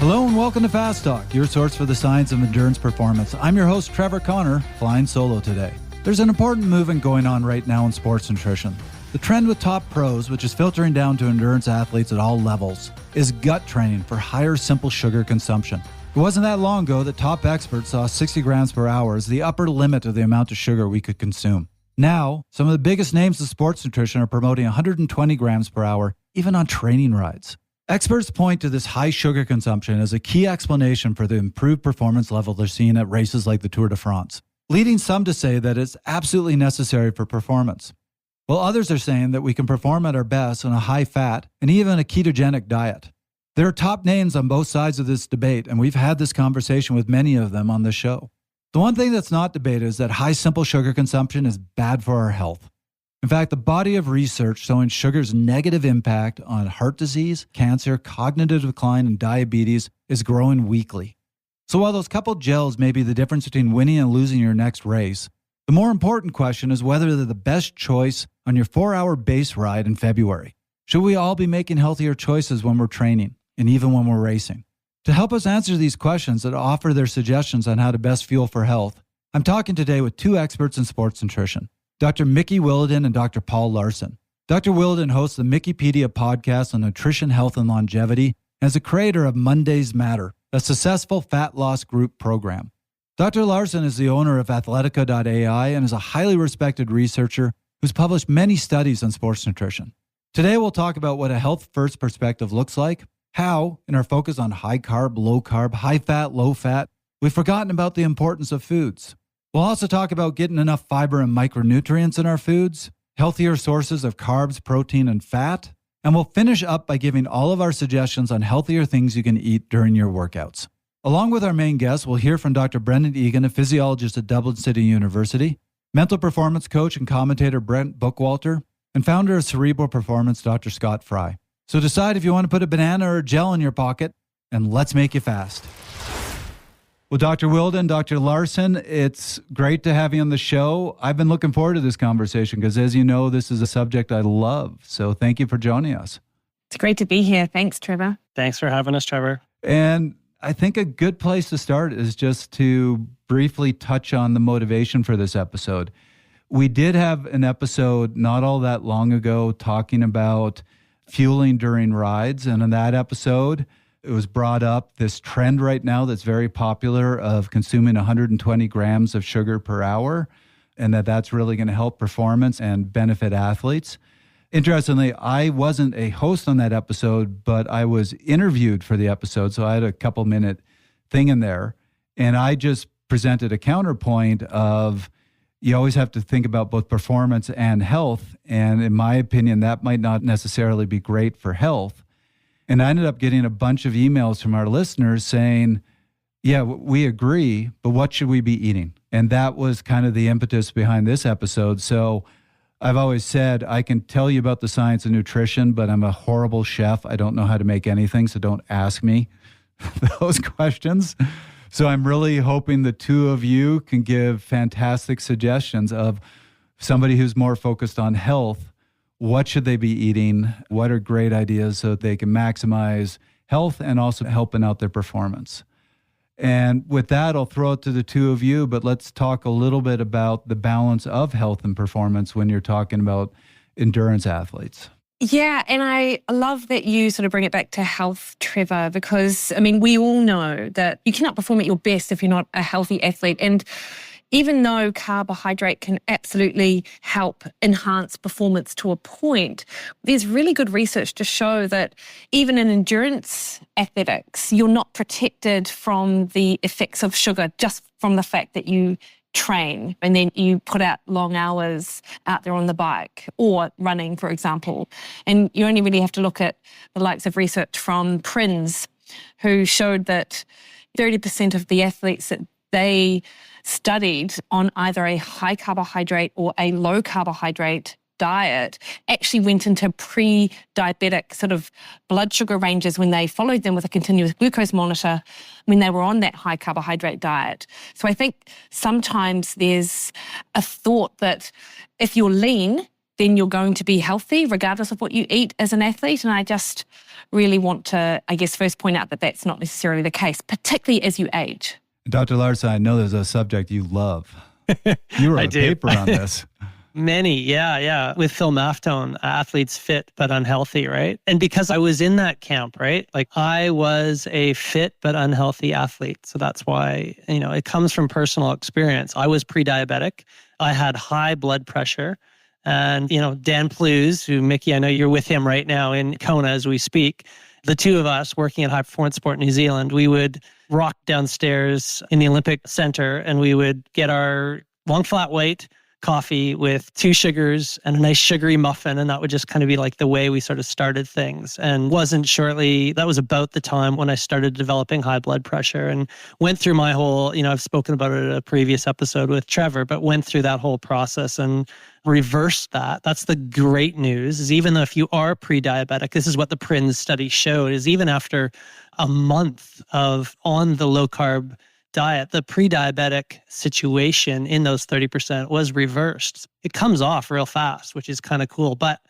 Hello and welcome to Fast Talk, your source for the science of endurance performance. I'm your host, Trevor Connor, flying solo today. There's an important movement going on right now in sports nutrition. The trend with top pros, which is filtering down to endurance athletes at all levels, is gut training for higher simple sugar consumption. It wasn't that long ago that top experts saw 60 grams per hour as the upper limit of the amount of sugar we could consume. Now, some of the biggest names of sports nutrition are promoting 120 grams per hour, even on training rides. Experts point to this high sugar consumption as a key explanation for the improved performance level they're seeing at races like the Tour de France, leading some to say that it's absolutely necessary for performance. While others are saying that we can perform at our best on a high-fat and even a ketogenic diet. There are top names on both sides of this debate, and we've had this conversation with many of them on the show. The one thing that's not debated is that high simple sugar consumption is bad for our health. In fact, the body of research showing sugar's negative impact on heart disease, cancer, cognitive decline, and diabetes is growing weekly. So while those couple gels may be the difference between winning and losing your next race, the more important question is whether they're the best choice on your 4-hour base ride in February. Should we all be making healthier choices when we're training and even when we're racing? To help us answer these questions and offer their suggestions on how to best fuel for health, I'm talking today with two experts in sports nutrition, Dr. Mickey Williden and Dr. Paul Larson. Dr. Williden hosts the Mickeypedia podcast on nutrition, health, and longevity and is the creator of Mondays Matter, a successful fat loss group program. Dr. Larson is the owner of Athletica.ai and is a highly respected researcher who's published many studies on sports nutrition. Today, we'll talk about what a health-first perspective looks like, how, in our focus on high-carb, low-carb, high-fat, low-fat, we've forgotten about the importance of foods. We'll also talk about getting enough fiber and micronutrients in our foods, healthier sources of carbs, protein, and fat, and we'll finish up by giving all of our suggestions on healthier things you can eat during your workouts. Along with our main guest, we'll hear from Dr. Brendan Egan, a physiologist at Dublin City University, mental performance coach and commentator Brent Bookwalter, and founder of Cerebral Performance, Dr. Scott Fry. So decide if you want to put a banana or a gel in your pocket, and let's make you fast. Well, Dr. Williden, Dr. Larson, it's great to have you on the show. I've been looking forward to this conversation because, as you know, this is a subject I love. So thank you for joining us. It's great to be here. Thanks, Trevor. Thanks for having us, Trevor. And I think a good place to start is just to briefly touch on the motivation for this episode. We did have an episode not all that long ago talking about fueling during rides. And in that episode, it was brought up this trend right now that's very popular of consuming 120 grams of sugar per hour, and that's really going to help performance and benefit athletes. Interestingly, I wasn't a host on that episode, but I was interviewed for the episode, so I had a couple-minute thing in there, and I just presented a counterpoint of you always have to think about both performance and health, and in my opinion, that might not necessarily be great for health. And I ended up getting a bunch of emails from our listeners saying, yeah, we agree, but what should we be eating? And that was kind of the impetus behind this episode. So I've always said I can tell you about the science of nutrition, but I'm a horrible chef. I don't know how to make anything, so don't ask me those questions. So I'm really hoping the two of you can give fantastic suggestions of somebody who's more focused on health. What should they be eating? What are great ideas so that they can maximize health and also helping out their performance? And with that, I'll throw it to the two of you, but let's talk a little bit about the balance of health and performance when you're talking about endurance athletes. Yeah, and I love that you sort of bring it back to health, Trevor, because, I mean, we all know that you cannot perform at your best if you're not a healthy athlete. And even though carbohydrate can absolutely help enhance performance to a point, there's really good research to show that even in endurance athletics, you're not protected from the effects of sugar just from the fact that you train and then you put out long hours out there on the bike or running, for example. And you only really have to look at the likes of research from Prinz, who showed that 30% of the athletes that they studied on either a high carbohydrate or a low carbohydrate diet actually went into pre-diabetic sort of blood sugar ranges when they followed them with a continuous glucose monitor when they were on that high carbohydrate diet. So I think sometimes there's a thought that if you're lean, then you're going to be healthy regardless of what you eat as an athlete. And I just really want to, I guess, first point out that that's not necessarily the case, particularly as you age. Dr. Larson, I know there's a subject you love. You wrote a paper on this. Many, yeah. With Phil Maftone, athletes fit but unhealthy, right? And because I was in that camp, right? Like I was a fit but unhealthy athlete. So that's why, it comes from personal experience. I was pre-diabetic. I had high blood pressure. And, Dan Plews, who, Mickey, I know you're with him right now in Kona as we speak. The two of us working at High Performance Sport New Zealand, we would rock downstairs in the Olympic Center and we would get our long flat white coffee with 2 sugars and a nice sugary muffin. And that would just kind of be like the way we sort of started things. And that was about the time when I started developing high blood pressure and went through my whole, I've spoken about it in a previous episode with Trevor, but went through that whole process and reversed that. That's the great news, is even though if you are pre-diabetic, this is what the PRINS study showed, is even after a month of on the low carb diet, the pre-diabetic situation in those 30% was reversed. It comes off real fast, which is kind of cool. But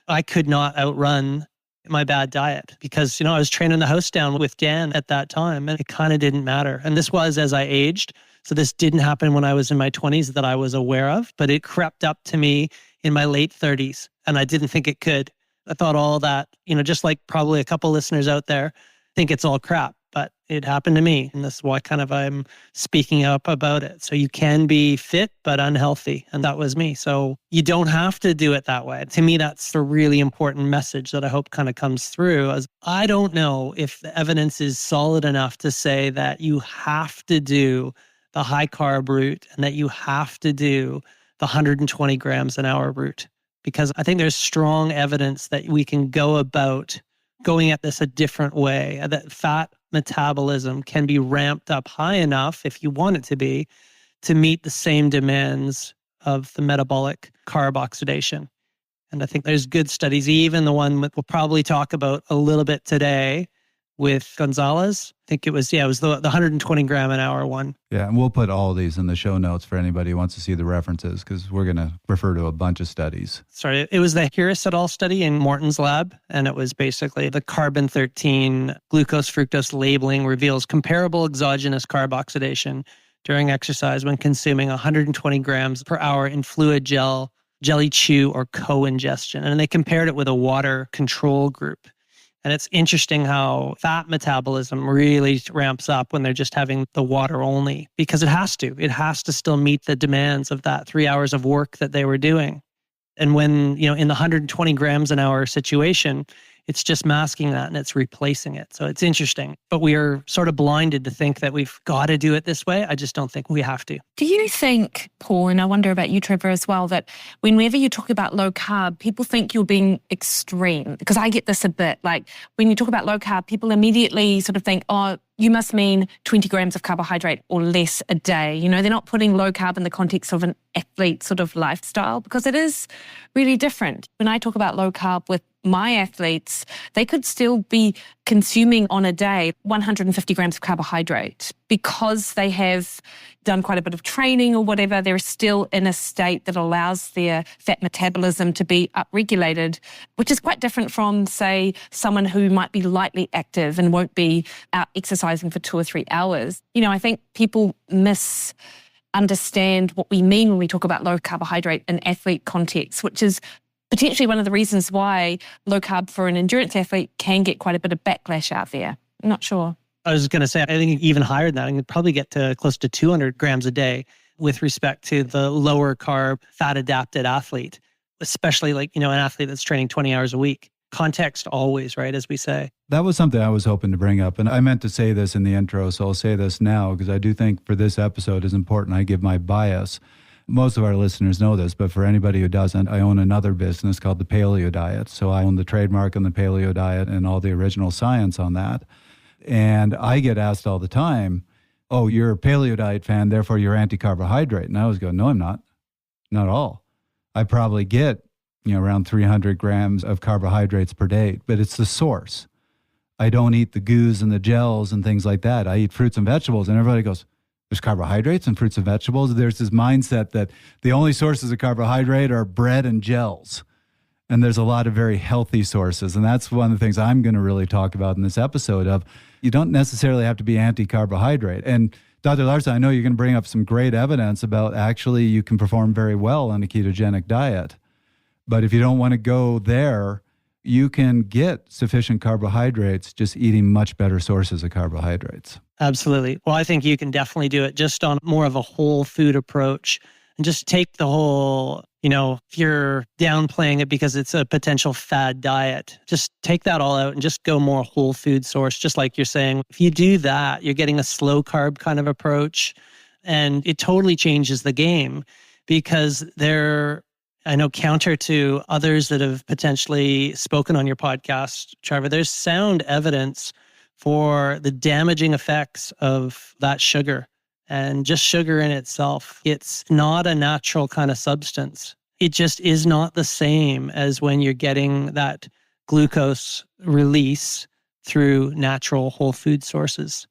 I could not outrun my bad diet because, I was training the house down with Dan at that time and it kind of didn't matter. And this was as I aged. So this didn't happen when I was in my 20s that I was aware of, but it crept up to me in my late 30s and I didn't think it could. I thought all that, just like probably a couple listeners out there think it's all crap. But it happened to me. And that's why I'm speaking up about it. So you can be fit, but unhealthy. And that was me. So you don't have to do it that way. To me, that's a really important message that I hope kind of comes through. As I don't know if the evidence is solid enough to say that you have to do the high carb route and that you have to do the 120 grams an hour route. Because I think there's strong evidence that we can go about going at this a different way, that fat metabolism can be ramped up high enough, if you want it to be, to meet the same demands of the metabolic carb oxidation. And I think there's good studies, even the one we'll probably talk about a little bit today with Gonzalez. I think it was the 120 gram an hour one. Yeah, and we'll put all these in the show notes for anybody who wants to see the references because we're going to refer to a bunch of studies. Sorry, it was the Harris et al. Study in Morton's lab, and it was basically the carbon-13 glucose-fructose labeling reveals comparable exogenous carb oxidation during exercise when consuming 120 grams per hour in fluid gel, jelly chew, or co-ingestion. And they compared it with a water control group. And it's interesting how fat metabolism really ramps up when they're just having the water only, because it has to. It has to still meet the demands of that 3 hours of work that they were doing. And when, in the 120 grams an hour situation, it's just masking that and it's replacing it. So it's interesting. But we are sort of blinded to think that we've got to do it this way. I just don't think we have to. Do you think, Paul, and I wonder about you, Trevor, as well, that whenever you talk about low carb, people think you're being extreme? Because I get this a bit. Like when you talk about low carb, people immediately sort of think, oh, you must mean 20 grams of carbohydrate or less a day. They're not putting low carb in the context of an athlete sort of lifestyle because it is really different. When I talk about low carb with my athletes, they could still be consuming on a day 150 grams of carbohydrate because they have done quite a bit of training or whatever. They're still in a state that allows their fat metabolism to be upregulated, which is quite different from, say, someone who might be lightly active and won't be out exercising for 2 or 3 hours. I think people misunderstand what we mean when we talk about low carbohydrate in athlete context, which is potentially one of the reasons why low carb for an endurance athlete can get quite a bit of backlash out there. I'm not sure. I was going to say, I think even higher than that, I could probably get to close to 200 grams a day with respect to the lower carb, fat adapted athlete, especially an athlete that's training 20 hours a week. Context always, right, as we say. That was something I was hoping to bring up. And I meant to say this in the intro, so I'll say this now because I do think for this episode is important. I give my bias. Most of our listeners know this, but for anybody who doesn't, I own another business called the Paleo Diet. So I own the trademark on the Paleo Diet and all the original science on that. And I get asked all the time, oh, you're a Paleo Diet fan, therefore you're anti-carbohydrate. And I always go, no, I'm not. Not at all. I probably get, around 300 grams of carbohydrates per day, but it's the source. I don't eat the goos and the gels and things like that. I eat fruits and vegetables. And everybody goes, there's carbohydrates and fruits and vegetables. There's this mindset that the only sources of carbohydrate are bread and gels. And there's a lot of very healthy sources. And that's one of the things I'm going to really talk about in this episode of you don't necessarily have to be anti-carbohydrate. And Dr. Larson, I know you're going to bring up some great evidence about actually you can perform very well on a ketogenic diet. But if you don't want to go there, you can get sufficient carbohydrates just eating much better sources of carbohydrates. Absolutely. Well, I think you can definitely do it just on more of a whole food approach and just take the whole, if you're downplaying it because it's a potential fad diet, just take that all out and just go more whole food source. Just like you're saying, if you do that, you're getting a slow carb kind of approach and it totally changes the game because I know counter to others that have potentially spoken on your podcast, Trevor, there's sound evidence for the damaging effects of that sugar. And just sugar in itself, it's not a natural kind of substance. It just is not the same as when you're getting that glucose release through natural whole food sources.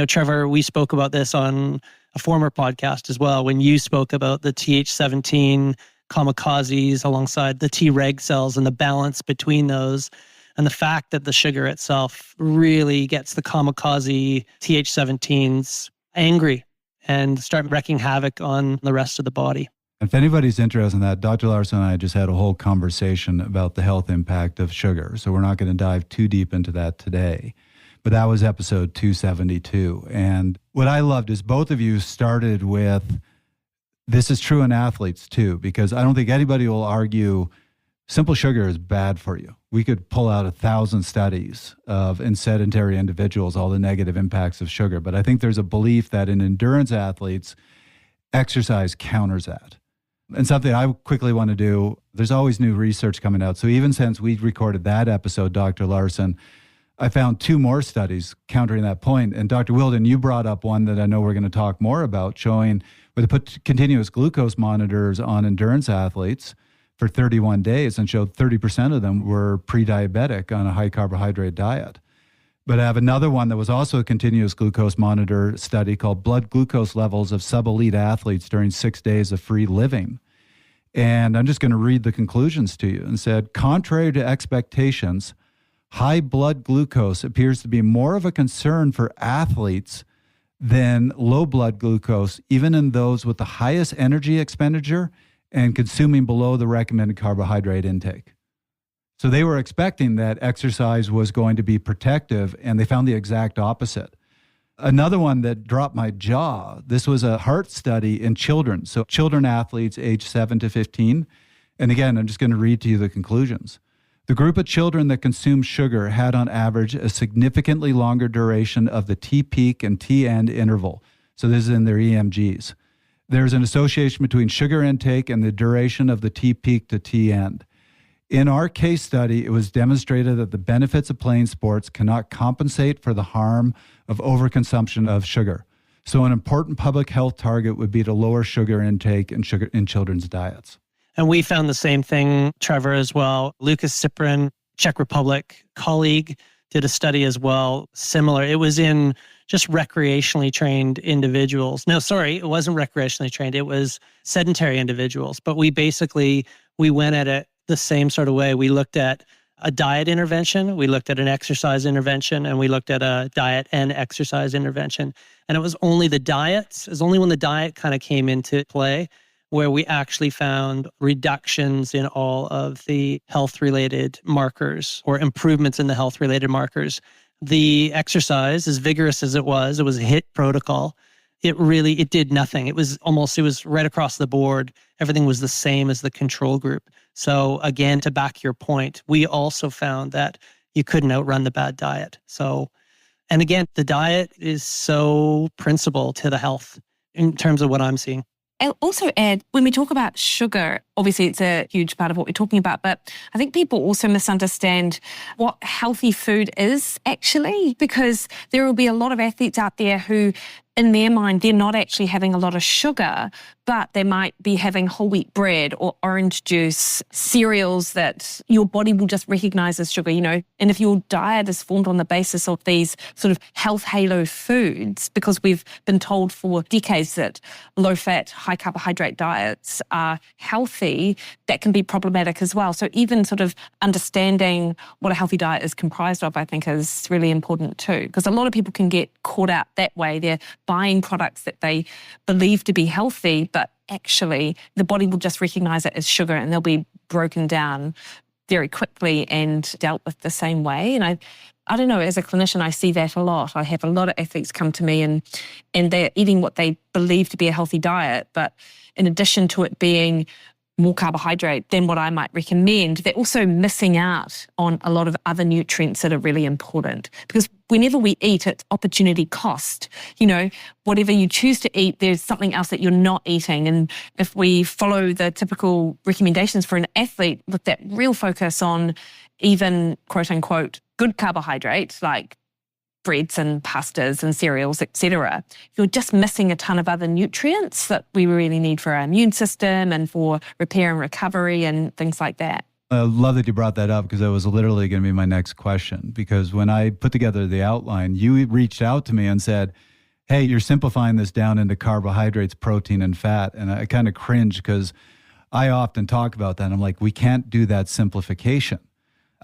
Trevor, we spoke about this on a former podcast as well, when you spoke about the Th17 kamikazes alongside the Treg cells and the balance between those. And the fact that the sugar itself really gets the kamikaze Th17s angry and start wreaking havoc on the rest of the body. If anybody's interested in that, Dr. Larson and I just had a whole conversation about the health impact of sugar. So we're not going to dive too deep into that today. But that was episode 272. And what I loved is both of you started with, this is true in athletes too, because I don't think anybody will argue simple sugar is bad for you. We could pull out 1,000 studies in sedentary individuals, all the negative impacts of sugar. But I think there's a belief that in endurance athletes, exercise counters that. And something I quickly want to do, there's always new research coming out. So even since we recorded that episode, Dr. Larson, I found 2 more studies countering that point. And Dr. Wilden, you brought up one that I know we're going to talk more about, showing where they put continuous glucose monitors on endurance athletes for 31 days and showed 30% of them were pre-diabetic on a high carbohydrate diet. But I have another one that was also a continuous glucose monitor study called Blood Glucose Levels of Sub-Elite Athletes During 6 Days of Free Living. And I'm just going to read the conclusions to you and said, contrary to expectations, high blood glucose appears to be more of a concern for athletes than low blood glucose, even in those with the highest energy expenditure and consuming below the recommended carbohydrate intake. So they were expecting that exercise was going to be protective, and they found the exact opposite. Another one that dropped my jaw, this was a heart study in children. So children athletes aged 7 to 15. And again, I'm just going to read to you the conclusions. The group of children that consumed sugar had on average a significantly longer duration of the T-peak and T-end interval. So this is in their EMGs. There's an association between sugar intake and the duration of the T-peak to T-end. In our case study, it was demonstrated that the benefits of playing sports cannot compensate for the harm of overconsumption of sugar. So an important public health target would be to lower sugar intake and sugar in children's diets. And we found the same thing, Trevor, as well. Lucas Cyprin, Czech Republic colleague, did a study as well, similar. It was in just recreationally trained individuals. No, sorry, it wasn't recreationally trained. It was sedentary individuals. But we went at it the same sort of way. We looked at a diet intervention, we looked at an exercise intervention, and we looked at a diet and exercise intervention. And it was only when the diet kind of came into play where we actually found reductions in all of the health-related markers or improvements in the health-related markers. The exercise, as vigorous as it was a HIIT protocol. It did nothing. It was right across the board. Everything was the same as the control group. So again, to back your point, we also found that you couldn't outrun the bad diet. So, and again, the diet is so principal to the health in terms of what I'm seeing. I'll also add, when we talk about sugar, obviously it's a huge part of what we're talking about, but I think people also misunderstand what healthy food is actually, because there will be a lot of athletes out there who in their mind, they're not actually having a lot of sugar, but they might be having whole wheat bread or orange juice, cereals that your body will just recognize as sugar, And if your diet is formed on the basis of these sort of health halo foods, because we've been told for decades that low-fat, high-carbohydrate diets are healthy, that can be problematic as well. So even sort of understanding what a healthy diet is comprised of, I think, is really important too. Because a lot of people can get caught out that way. They're buying products that they believe to be healthy, but actually the body will just recognize it as sugar and they'll be broken down very quickly and dealt with the same way. And I don't know, as a clinician, I see that a lot. I have a lot of athletes come to me and they're eating what they believe to be a healthy diet, but in addition to it being more carbohydrate than what I might recommend, they're also missing out on a lot of other nutrients that are really important. Because whenever we eat, it's opportunity cost. Whatever you choose to eat, there's something else that you're not eating. And if we follow the typical recommendations for an athlete with that real focus on even quote unquote good carbohydrates like breads and pastas and cereals, etc., you're just missing a ton of other nutrients that we really need for our immune system and for repair and recovery and things like that. I love that you brought that up because that was literally going to be my next question. Because when I put together the outline, you reached out to me and said, hey, you're simplifying this down into carbohydrates, protein, and fat. And I kind of cringe because I often talk about that. I'm like, we can't do that simplification.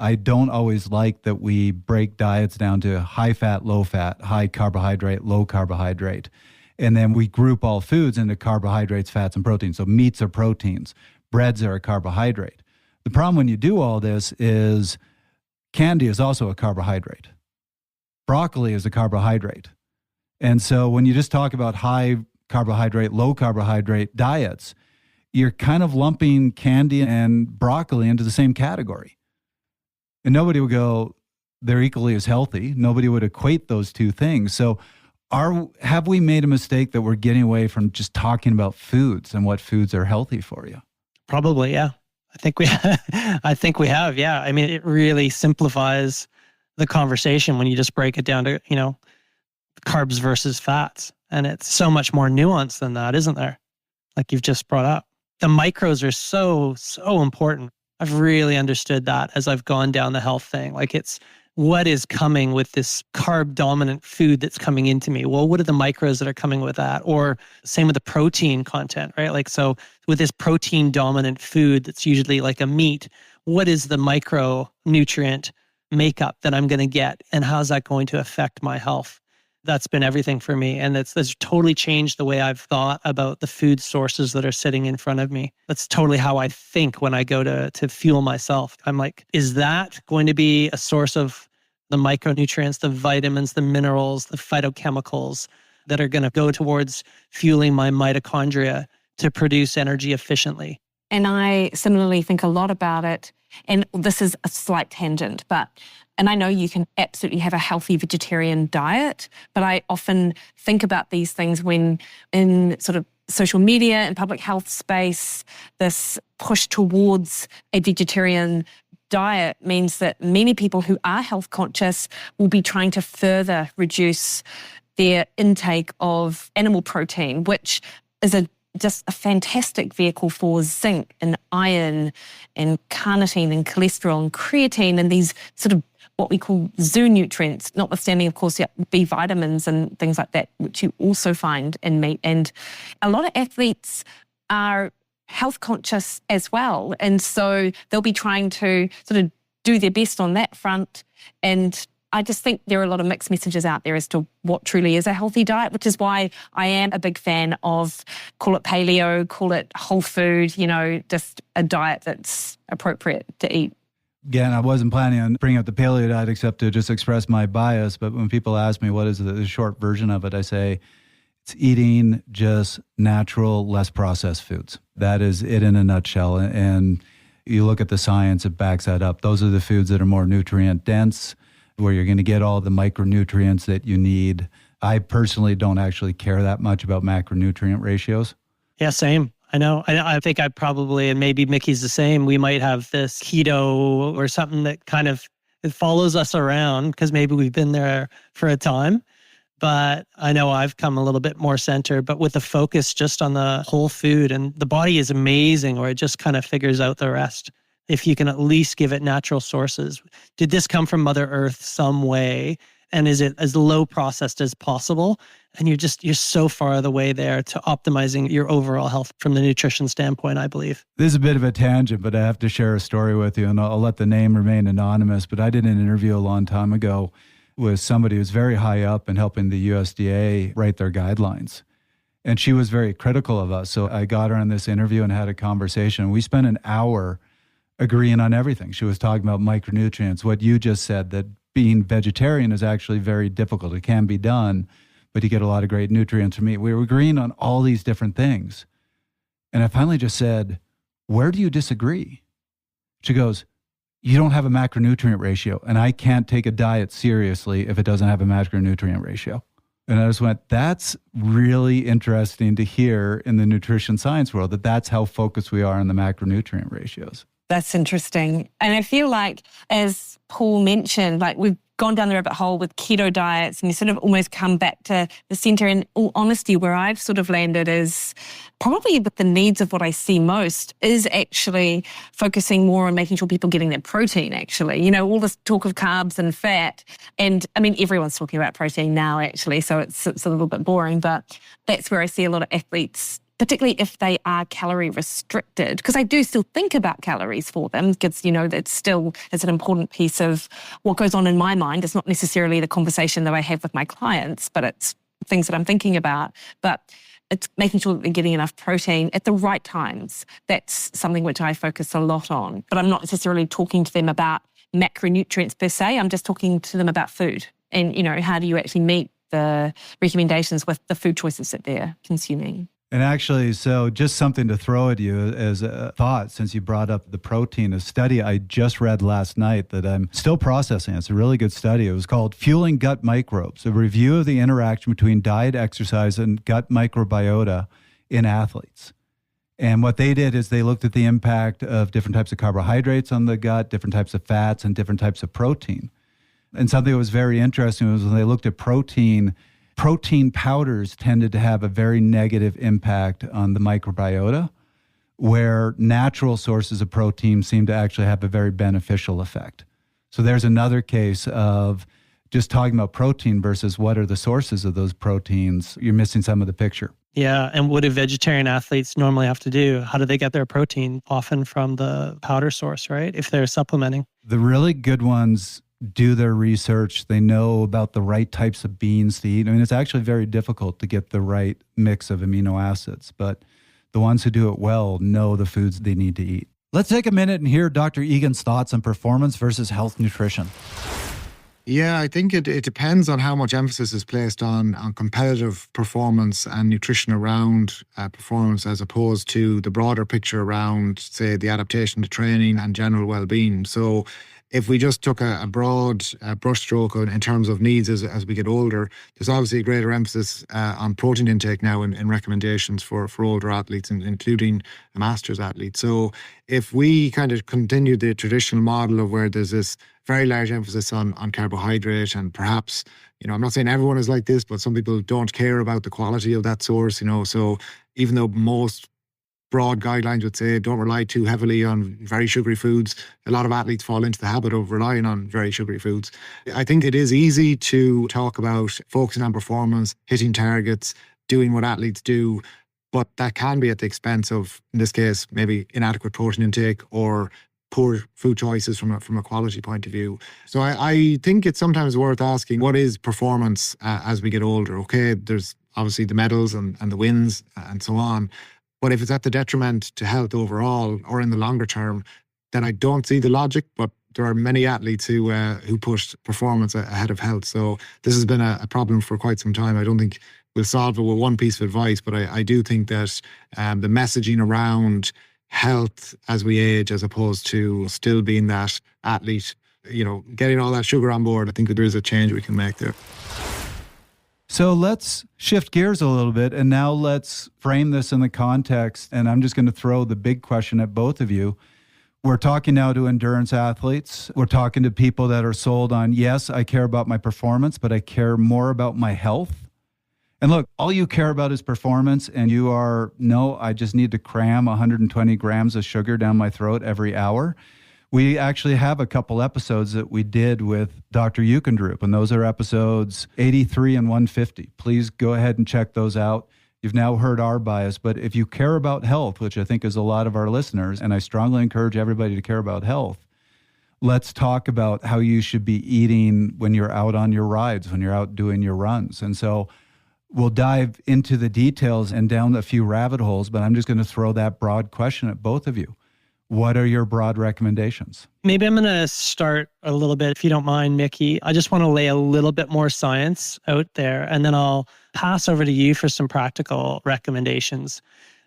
I don't always like that we break diets down to high fat, low fat, high carbohydrate, low carbohydrate. And then we group all foods into carbohydrates, fats, and proteins. So meats are proteins, breads are a carbohydrate. The problem when you do all this is candy is also a carbohydrate. Broccoli is a carbohydrate. And so when you just talk about high carbohydrate, low carbohydrate diets, you're kind of lumping candy and broccoli into the same category. And nobody would go, they're equally as healthy. Nobody would equate those two things. So have we made a mistake that we're getting away from just talking about foods and what foods are healthy for you? Probably, yeah. I think we have, yeah. I mean, it really simplifies the conversation when you just break it down to, carbs versus fats. And it's so much more nuanced than that, isn't there? Like you've just brought up. The micros are so important. I've really understood that as I've gone down the health thing. Like it's what is coming with this carb dominant food that's coming into me? Well, what are the micros that are coming with that? Or same with the protein content, right? Like, so with this protein dominant food that's usually like a meat, what is the micronutrient makeup that I'm going to get? And how's that going to affect my health? That's been everything for me. And that's totally changed the way I've thought about the food sources that are sitting in front of me. That's totally how I think when I go to fuel myself. I'm like, is that going to be a source of the micronutrients, the vitamins, the minerals, the phytochemicals that are going to go towards fueling my mitochondria to produce energy efficiently? And I similarly think a lot about it. And this is a slight tangent, and I know you can absolutely have a healthy vegetarian diet, but I often think about these things when in sort of social media and public health space, this push towards a vegetarian diet means that many people who are health conscious will be trying to further reduce their intake of animal protein, which is just a fantastic vehicle for zinc and iron and carnitine and cholesterol and creatine and these sort of what we call zoo nutrients, notwithstanding, of course, B vitamins and things like that, which you also find in meat. And a lot of athletes are health conscious as well. And so they'll be trying to sort of do their best on that front. And I just think there are a lot of mixed messages out there as to what truly is a healthy diet, which is why I am a big fan of, call it paleo, call it whole food, just a diet that's appropriate to eat. Again, I wasn't planning on bringing up the paleo diet except to just express my bias. But when people ask me what is the short version of it, I say it's eating just natural, less processed foods. That is it in a nutshell. And you look at the science, it backs that up. Those are the foods that are more nutrient dense, where you're going to get all the micronutrients that you need. I personally don't actually care that much about macronutrient ratios. Yeah, same. I know. I think I probably, and maybe Mickey's the same, we might have this keto or something that kind of, it follows us around because maybe we've been there for a time. But I know I've come a little bit more centered, but with the focus just on the whole food, and the body is amazing, or it just kind of figures out the rest. If you can at least give it natural sources. Did this come from Mother Earth some way? And is it as low processed as possible? And you're so far the way there to optimizing your overall health from the nutrition standpoint, I believe. This is a bit of a tangent, but I have to share a story with you, and I'll let the name remain anonymous. But I did an interview a long time ago with somebody who's very high up in helping the USDA write their guidelines. And she was very critical of us. So I got her on this interview and had a conversation. We spent an hour agreeing on everything. She was talking about micronutrients, what you just said, that being vegetarian is actually very difficult. It can be done, but you get a lot of great nutrients from meat. We were agreeing on all these different things. And I finally just said, where do you disagree? She goes, you don't have a macronutrient ratio, and I can't take a diet seriously if it doesn't have a macronutrient ratio. And I just went, that's really interesting to hear in the nutrition science world, that's how focused we are on the macronutrient ratios. That's interesting. And I feel like, as Paul mentioned, like we've gone down the rabbit hole with keto diets, and you sort of almost come back to the center. In all honesty, where I've sort of landed is probably with the needs of what I see most is actually focusing more on making sure people are getting their protein, actually. You know, all this talk of carbs and fat. And I mean, everyone's talking about protein now, actually, so it's a little bit boring, but that's where I see a lot of athletes, particularly if they are calorie restricted, because I do still think about calories for them, because, you know, that's still is an important piece of what goes on in my mind. It's not necessarily the conversation that I have with my clients, but it's things that I'm thinking about. But it's making sure that they're getting enough protein at the right times. That's something which I focus a lot on. But I'm not necessarily talking to them about macronutrients per se. I'm just talking to them about food. And, you know, how do you actually meet the recommendations with the food choices that they're consuming? And actually, so just something to throw at you as a thought, since you brought up the protein, a study I just read last night that I'm still processing. It's a really good study. It was called Fueling Gut Microbes, a review of the interaction between diet, exercise, and gut microbiota in athletes. And what they did is they looked at the impact of different types of carbohydrates on the gut, different types of fats, and different types of protein. And something that was very interesting was when they looked at protein powders tended to have a very negative impact on the microbiota, where natural sources of protein seem to actually have a very beneficial effect. So there's another case of just talking about protein versus what are the sources of those proteins. You're missing some of the picture. Yeah. And what do vegetarian athletes normally have to do? How do they get their protein? Often from the powder source, right? If they're supplementing. The really good ones do their research. They know about the right types of beans to eat. I mean, it's actually very difficult to get the right mix of amino acids, but the ones who do it well know the foods they need to eat. Let's take a minute and hear Dr. Egan's thoughts on performance versus health nutrition. Yeah, I think it depends on how much emphasis is placed on competitive performance and nutrition around performance, as opposed to the broader picture around, say, the adaptation to training and general well-being. So if we just took a broad brushstroke in terms of needs as we get older, there's obviously a greater emphasis on protein intake now in recommendations for older athletes, including a masters athlete. So if we kind of continue the traditional model of where there's this very large emphasis on carbohydrate, and perhaps, you know, I'm not saying everyone is like this, but some people don't care about the quality of that source, you know. So even though most broad guidelines would say don't rely too heavily on very sugary foods, a lot of athletes fall into the habit of relying on very sugary foods. I think it is easy to talk about focusing on performance, hitting targets, doing what athletes do, but that can be at the expense of, in this case, maybe inadequate protein intake or poor food choices from a quality point of view. So I think it's sometimes worth asking, what is performance as we get older? Okay, there's obviously the medals and the wins and so on. But if it's at the detriment to health overall or in the longer term, then I don't see the logic. But there are many athletes who push performance ahead of health. So this has been a problem for quite some time. I don't think we'll solve it with one piece of advice, but I do think that the messaging around health as we age, as opposed to still being that athlete, you know, getting all that sugar on board, I think that there is a change we can make there. So let's shift gears a little bit, and now let's frame this in the context, and I'm just going to throw the big question at both of you. We're talking now to endurance athletes. We're talking to people that are sold on, yes, I care about my performance, but I care more about my health. And look, all you care about is performance, and you are, no, I just need to cram 120 grams of sugar down my throat every hour. We actually have a couple episodes that we did with Dr. Eukendrup, and those are episodes 83 and 150. Please go ahead and check those out. You've now heard our bias, but if you care about health, which I think is a lot of our listeners, and I strongly encourage everybody to care about health, let's talk about how you should be eating when you're out on your rides, when you're out doing your runs. And so we'll dive into the details and down a few rabbit holes, but I'm just going to throw that broad question at both of you. What are your broad recommendations? Maybe I'm going to start a little bit, if you don't mind, Mickey. I just want to lay a little bit more science out there, and then I'll pass over to you for some practical recommendations.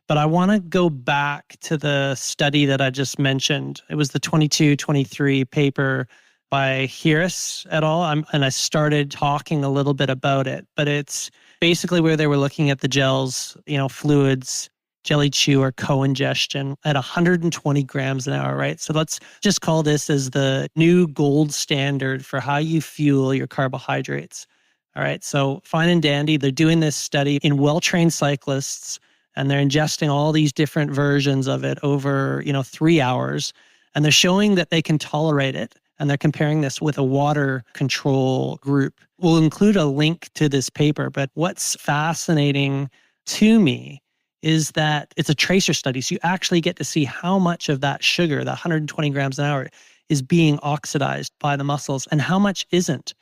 But I want to go back to the study that I just mentioned. It was the 22-23 paper by Harris et al. And I started talking a little bit about it, but it's basically where they were looking at the gels, fluids, jelly chew or co-ingestion at 120 grams an hour, right? So let's just call this as the new gold standard for how you fuel your carbohydrates. All right, so fine and dandy. They're doing this study in well-trained cyclists, and they're ingesting all these different versions of it over, 3 hours, and they're showing that they can tolerate it. And they're comparing this with a water control group. We'll include a link to this paper, but what's fascinating to me is that it's a tracer study. So you actually get to see how much of that sugar, the 120 grams an hour, is being oxidized by the muscles and how much isn't.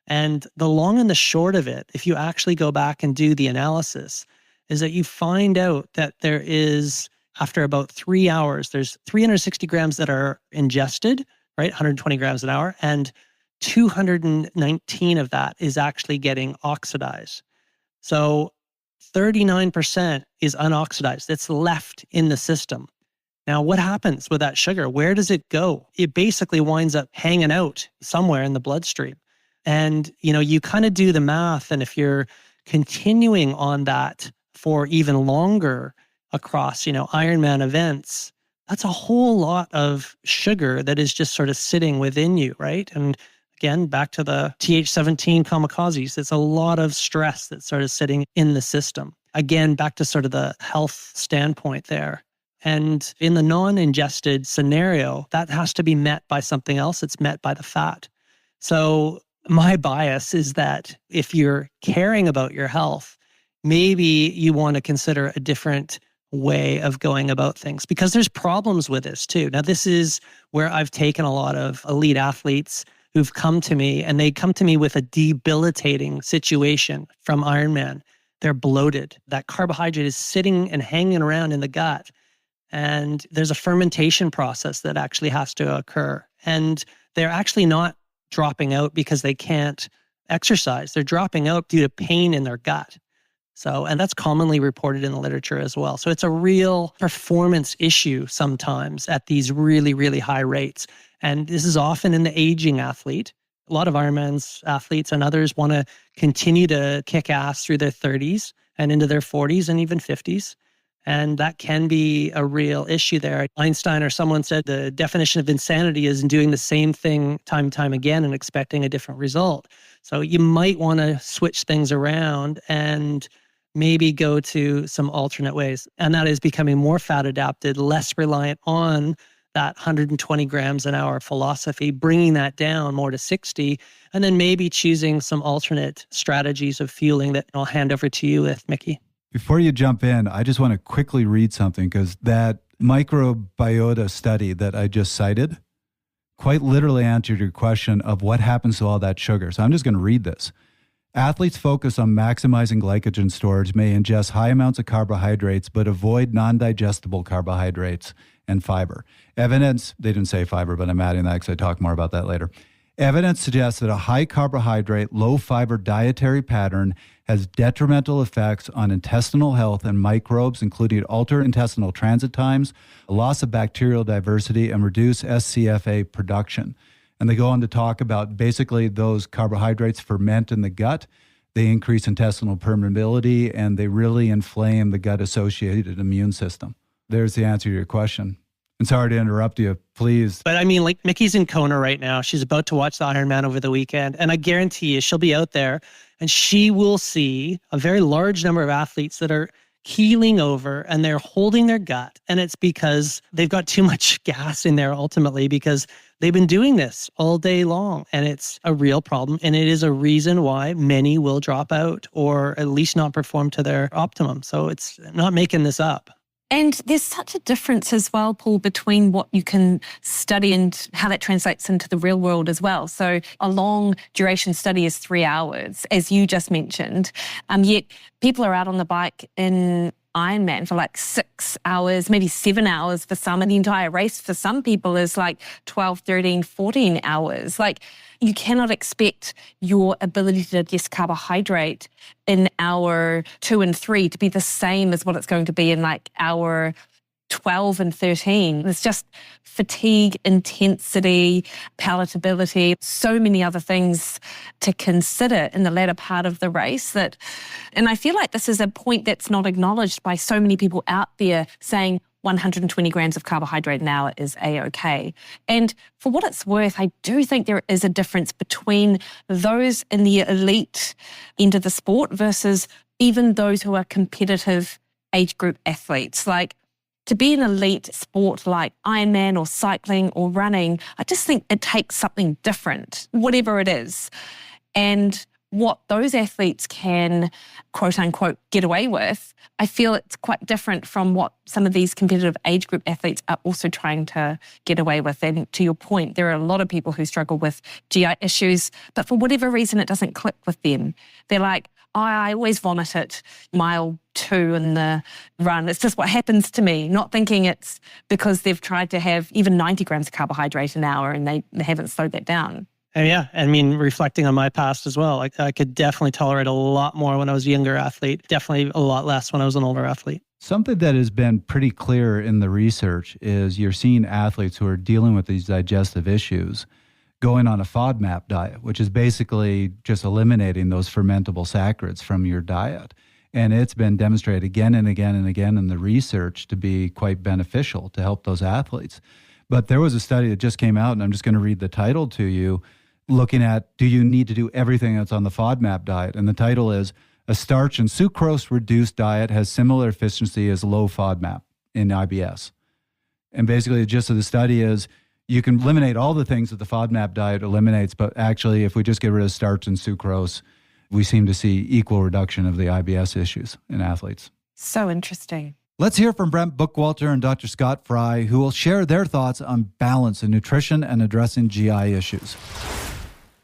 And the long and the short of it, if you actually go back and do the analysis, is that you find out that there is, after about 3 hours, there's 360 grams that are ingested, right? 120 grams an hour, and 219 of that is actually getting oxidized. So 39% is unoxidized. It's left in the system. Now, what happens with that sugar? Where does it go? It basically winds up hanging out somewhere in the bloodstream. And, you kind of do the math. And if you're continuing on that for even longer across, Ironman events, that's a whole lot of sugar that is just sort of sitting within you, right? And again, back to the TH17 kamikazes, it's a lot of stress that's sort of sitting in the system. Again, back to sort of the health standpoint there. And in the non-ingested scenario, that has to be met by something else. It's met by the fat. So my bias is that if you're caring about your health, maybe you want to consider a different way of going about things, because there's problems with this too. Now, this is where I've taken a lot of elite athletes who've come to me, and they come to me with a debilitating situation from Ironman. They're bloated. That carbohydrate is sitting and hanging around in the gut. And there's a fermentation process that actually has to occur. And they're actually not dropping out because they can't exercise. They're dropping out due to pain in their gut. So, and that's commonly reported in the literature as well. So it's a real performance issue sometimes at these really, really high rates. And this is often in the aging athlete. A lot of Ironman's athletes and others want to continue to kick ass through their 30s and into their 40s and even 50s. And that can be a real issue there. Einstein or someone said the definition of insanity is doing the same thing time and time again and expecting a different result. So you might want to switch things around and maybe go to some alternate ways. And that is becoming more fat adapted, less reliant on that 120 grams an hour philosophy, bringing that down more to 60, and then maybe choosing some alternate strategies of fueling that I'll hand over to you with, Mickey. Before you jump in, I just want to quickly read something, because that microbiota study that I just cited quite literally answered your question of what happens to all that sugar. So I'm just going to read this. Athletes focus on maximizing glycogen storage may ingest high amounts of carbohydrates, but avoid non-digestible carbohydrates and fiber. Evidence, they didn't say fiber, but I'm adding that because I talk more about that later. Evidence suggests that a high carbohydrate, low fiber dietary pattern has detrimental effects on intestinal health and microbes, including altered intestinal transit times, a loss of bacterial diversity, and reduced SCFA production. And they go on to talk about basically those carbohydrates ferment in the gut. They increase intestinal permeability, and they really inflame the gut-associated immune system. There's the answer to your question. And sorry to interrupt you, please. But I mean, like Mickey's in Kona right now. She's about to watch the Ironman over the weekend. And I guarantee you she'll be out there and she will see a very large number of athletes that are keeling over and they're holding their gut. And it's because they've got too much gas in there ultimately because they've been doing this all day long. And it's a real problem. And it is a reason why many will drop out or at least not perform to their optimum. So it's not making this up. And there's such a difference as well, Paul, between what you can study and how that translates into the real world as well. So a long duration study is 3 hours, as you just mentioned. Yet people are out on the bike in Ironman for like 6 hours, maybe 7 hours for some, and the entire race for some people is like 12, 13, 14 hours. Like you cannot expect your ability to digest carbohydrate in hour 2 and 3 to be the same as what it's going to be in like hour 12 and 13. It's just fatigue, intensity, palatability, so many other things to consider in the latter part of the race and I feel like this is a point that's not acknowledged by so many people out there saying 120 grams of carbohydrate an hour is A-okay. And for what it's worth, I do think there is a difference between those in the elite end of the sport versus even those who are competitive age group athletes. Like, to be an elite sport like Ironman or cycling or running, I just think it takes something different, whatever it is. And what those athletes can, quote unquote, get away with, I feel it's quite different from what some of these competitive age group athletes are also trying to get away with. And to your point, there are a lot of people who struggle with GI issues, but for whatever reason, it doesn't click with them. They're like, I always vomit at mile 2 in the run. It's just what happens to me, not thinking it's because they've tried to have even 90 grams of carbohydrate an hour and they haven't slowed that down. And yeah, I mean, reflecting on my past as well, I could definitely tolerate a lot more when I was a younger athlete, definitely a lot less when I was an older athlete. Something that has been pretty clear in the research is you're seeing athletes who are dealing with these digestive issues going on a FODMAP diet, which is basically just eliminating those fermentable saccharides from your diet. And it's been demonstrated again and again and again in the research to be quite beneficial to help those athletes. But there was a study that just came out, and I'm just going to read the title to you, looking at, do you need to do everything that's on the FODMAP diet? And the title is, a starch and sucrose-reduced diet has similar efficiency as low FODMAP in IBS. And basically the gist of the study is, you can eliminate all the things that the FODMAP diet eliminates, but actually if we just get rid of starch and sucrose, we seem to see equal reduction of the IBS issues in athletes. So interesting. Let's hear from Brent Bookwalter and Dr. Scott Fry, who will share their thoughts on balance in nutrition and addressing GI issues.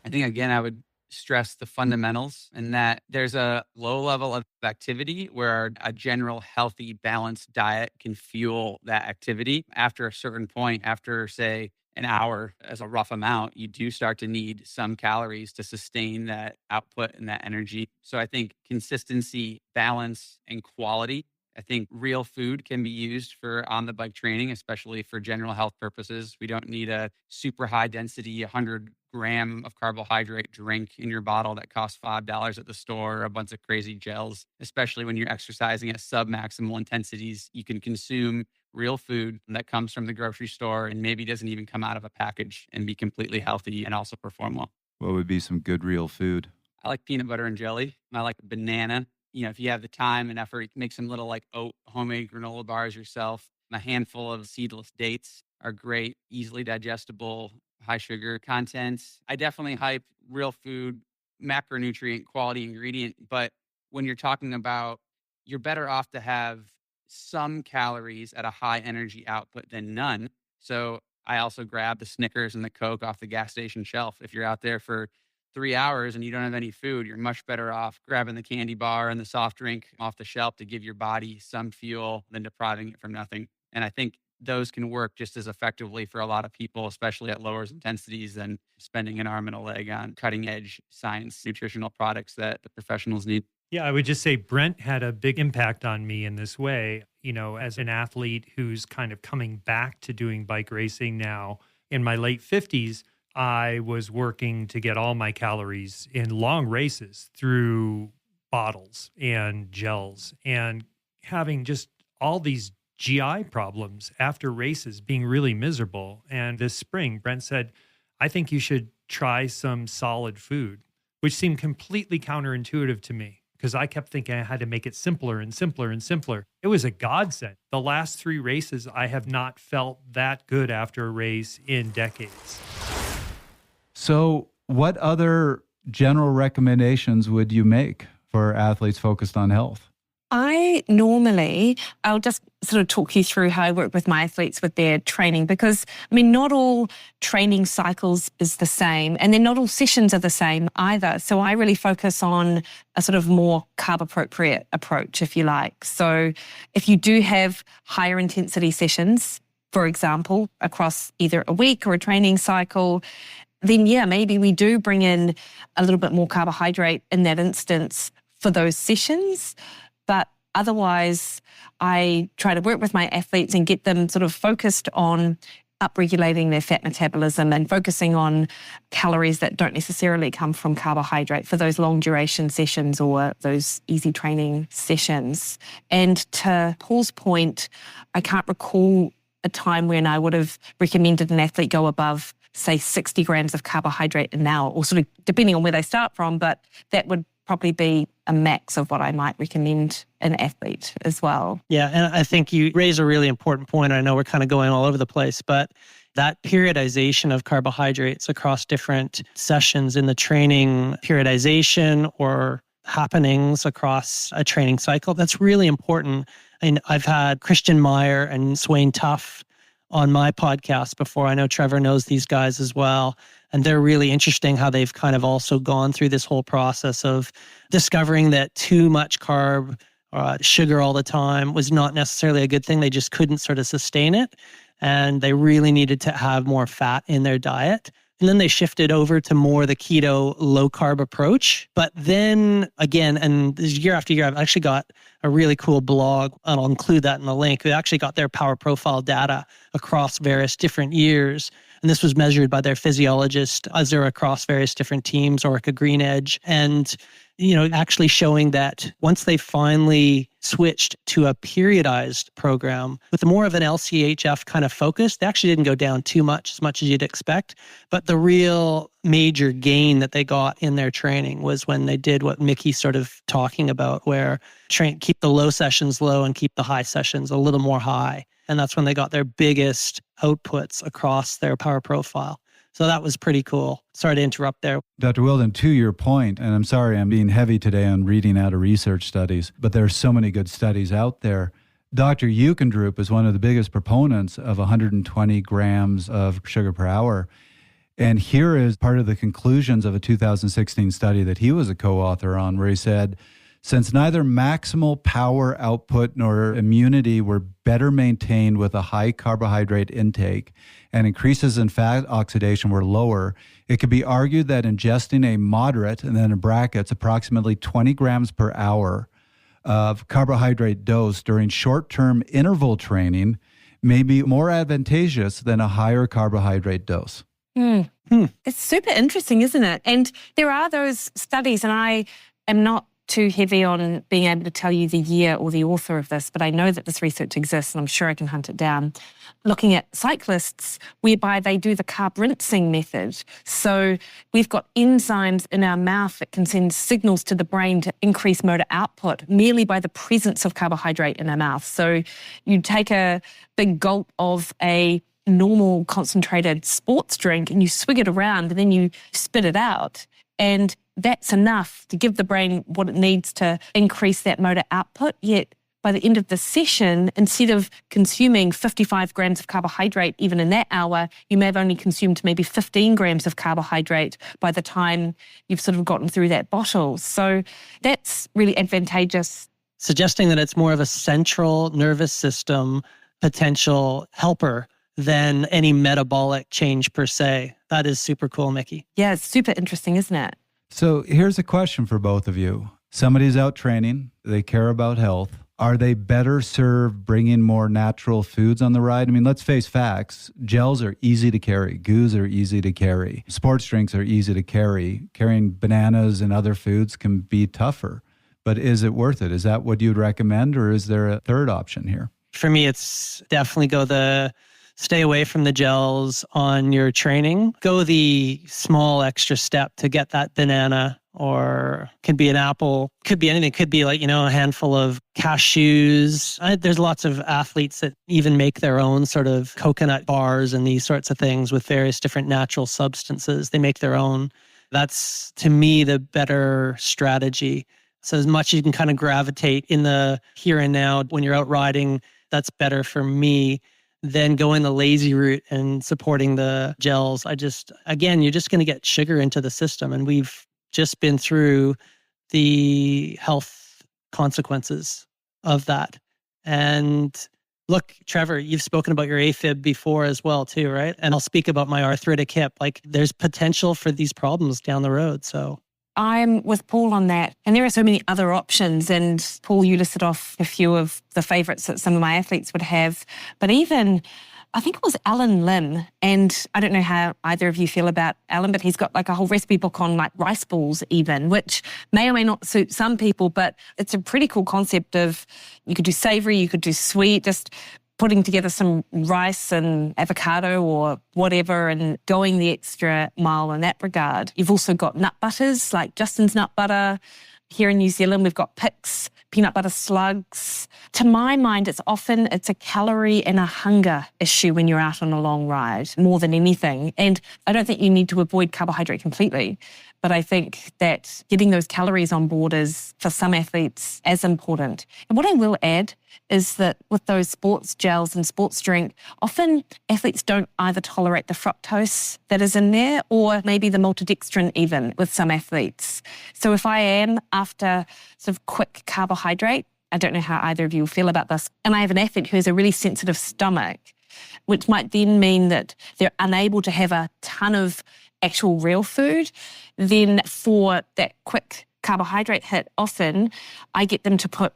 I think, again, I would stress the fundamentals and that there's a low level of activity where a general healthy, balanced diet can fuel that activity. After a certain point, after, say, an hour as a rough amount, you do start to need some calories to sustain that output and that energy. So I think consistency, balance, and quality. I think real food can be used for on-the-bike training, especially for general health purposes. We don't need a super high density 100-gram of carbohydrate drink in your bottle that costs $5 at the store, or a bunch of crazy gels, especially when you're exercising at sub-maximal intensities. You can consume real food that comes from the grocery store and maybe doesn't even come out of a package and be completely healthy and also perform well. What would be some good real food? I like peanut butter and jelly. I like banana. You know, if you have the time and effort, you can make some little like oat homemade granola bars yourself. A handful of seedless dates are great, easily digestible, high sugar content. I definitely hype real food, macronutrient, quality ingredient. But when you're talking about, you're better off to have some calories at a high energy output than none. So I also grab the Snickers and the Coke off the gas station shelf. If you're out there for 3 hours and you don't have any food, you're much better off grabbing the candy bar and the soft drink off the shelf to give your body some fuel than depriving it from nothing. And I think those can work just as effectively for a lot of people, especially at lower intensities, than spending an arm and a leg on cutting edge science nutritional products that the professionals need. Yeah, I would just say Brent had a big impact on me in this way. You know, as an athlete who's kind of coming back to doing bike racing now in my late 50s, I was working to get all my calories in long races through bottles and gels, and having just all these GI problems after races, being really miserable. And this spring, Brent said, I think you should try some solid food, which seemed completely counterintuitive to me because I kept thinking I had to make it simpler and simpler and simpler. It was a godsend. The last 3 races, I have not felt that good after a race in decades. So what other general recommendations would you make for athletes focused on health? I'll just sort of talk you through how I work with my athletes with their training because, not all training cycles is the same and then not all sessions are the same either. So I really focus on a sort of more carb appropriate approach, if you like. So if you do have higher intensity sessions, for example, across either a week or a training cycle, then maybe we do bring in a little bit more carbohydrate in that instance for those sessions. But otherwise, I try to work with my athletes and get them sort of focused on upregulating their fat metabolism and focusing on calories that don't necessarily come from carbohydrate for those long duration sessions or those easy training sessions. And to Paul's point, I can't recall a time when I would have recommended an athlete go above, say, 60 grams of carbohydrate an hour, or sort of depending on where they start from, but that would probably be a max of what I might recommend an athlete as well. Yeah, and I think you raise a really important point. I know we're kind of going all over the place, but that periodization of carbohydrates across different sessions in the training periodization or happenings across a training cycle, that's really important. And I've had Christian Meyer and Swain Tuff on my podcast before. I know Trevor knows these guys as well. And they're really interesting how they've kind of also gone through this whole process of discovering that too much carb, sugar all the time was not necessarily a good thing. They just couldn't sort of sustain it. And they really needed to have more fat in their diet. And then they shifted over to more the keto low carb approach. But then again, and year after year, I've actually got a really cool blog, and I'll include that in the link. We actually got their power profile data across various different years. And this was measured by their physiologist as they're across various different teams, Orica Green Edge. And, actually showing that once they finally switched to a periodized program with more of an LCHF kind of focus, they actually didn't go down too much as you'd expect. But the real major gain that they got in their training was when they did what Mickey's sort of talking about, where keep the low sessions low and keep the high sessions a little more high. And that's when they got their biggest outputs across their power profile. So that was pretty cool. Sorry to interrupt there. Dr. Wilden, to your point, and I'm sorry I'm being heavy today on reading out of research studies, but there are so many good studies out there. Dr. Eukendrup is one of the biggest proponents of 120 grams of sugar per hour. And here is part of the conclusions of a 2016 study that he was a co-author on, where he said, since neither maximal power output nor immunity were better maintained with a high carbohydrate intake and increases in fat oxidation were lower, it could be argued that ingesting a moderate, and then in brackets, approximately 20 grams per hour of carbohydrate dose during short-term interval training may be more advantageous than a higher carbohydrate dose. It's super interesting, isn't it? And there are those studies, and I am not too heavy on being able to tell you the year or the author of this, but I know that this research exists and I'm sure I can hunt it down. Looking at cyclists whereby they do the carb rinsing method. So we've got enzymes in our mouth that can send signals to the brain to increase motor output merely by the presence of carbohydrate in our mouth. So you take a big gulp of a normal concentrated sports drink and you swig it around and then you spit it out. And that's enough to give the brain what it needs to increase that motor output. Yet by the end of the session, instead of consuming 55 grams of carbohydrate even in that hour, you may have only consumed maybe 15 grams of carbohydrate by the time you've sort of gotten through that bottle. So that's really advantageous. Suggesting that it's more of a central nervous system potential helper than any metabolic change per se. That is super cool, Mickey. Yeah, it's super interesting, isn't it? So here's a question for both of you. Somebody's out training, they care about health. Are they better served bringing more natural foods on the ride? I mean, let's face facts. Gels are easy to carry. Goos are easy to carry. Sports drinks are easy to carry. Carrying bananas and other foods can be tougher. But is it worth it? Is that what you'd recommend, or is there a third option here? For me, it's definitely stay away from the gels on your training. Go the small extra step to get that banana, or could be an apple, could be anything. Could be like, a handful of cashews. There's lots of athletes that even make their own sort of coconut bars and these sorts of things with various different natural substances. They make their own. That's, to me, the better strategy. So as much as you can kind of gravitate in the here and now when you're out riding, that's better for me than going the lazy route and supporting the gels. Again, you're just going to get sugar into the system. And we've just been through the health consequences of that. And look, Trevor, you've spoken about your AFib before as well too, right? And I'll speak about my arthritic hip. Like, there's potential for these problems down the road. So I'm with Paul on that. And there are so many other options. And Paul, you listed off a few of the favourites that some of my athletes would have. But even, I think it was Alan Lim. And I don't know how either of you feel about Alan, but he's got like a whole recipe book on like rice balls even, which may or may not suit some people. But it's a pretty cool concept of, you could do savoury, you could do sweet, just putting together some rice and avocado or whatever and going the extra mile in that regard. You've also got nut butters like Justin's nut butter. Here in New Zealand, we've got Picks, peanut butter slugs. To my mind, it's a calorie and a hunger issue when you're out on a long ride more than anything. And I don't think you need to avoid carbohydrate completely. But I think that getting those calories on board is, for some athletes, as important. And what I will add is that with those sports gels and sports drink, often athletes don't either tolerate the fructose that is in there or maybe the maltodextrin even with some athletes. So if I am after sort of quick carbohydrate, I don't know how either of you feel about this, and I have an athlete who has a really sensitive stomach, which might then mean that they're unable to have a ton of actual real food, then for that quick carbohydrate hit, often I get them to put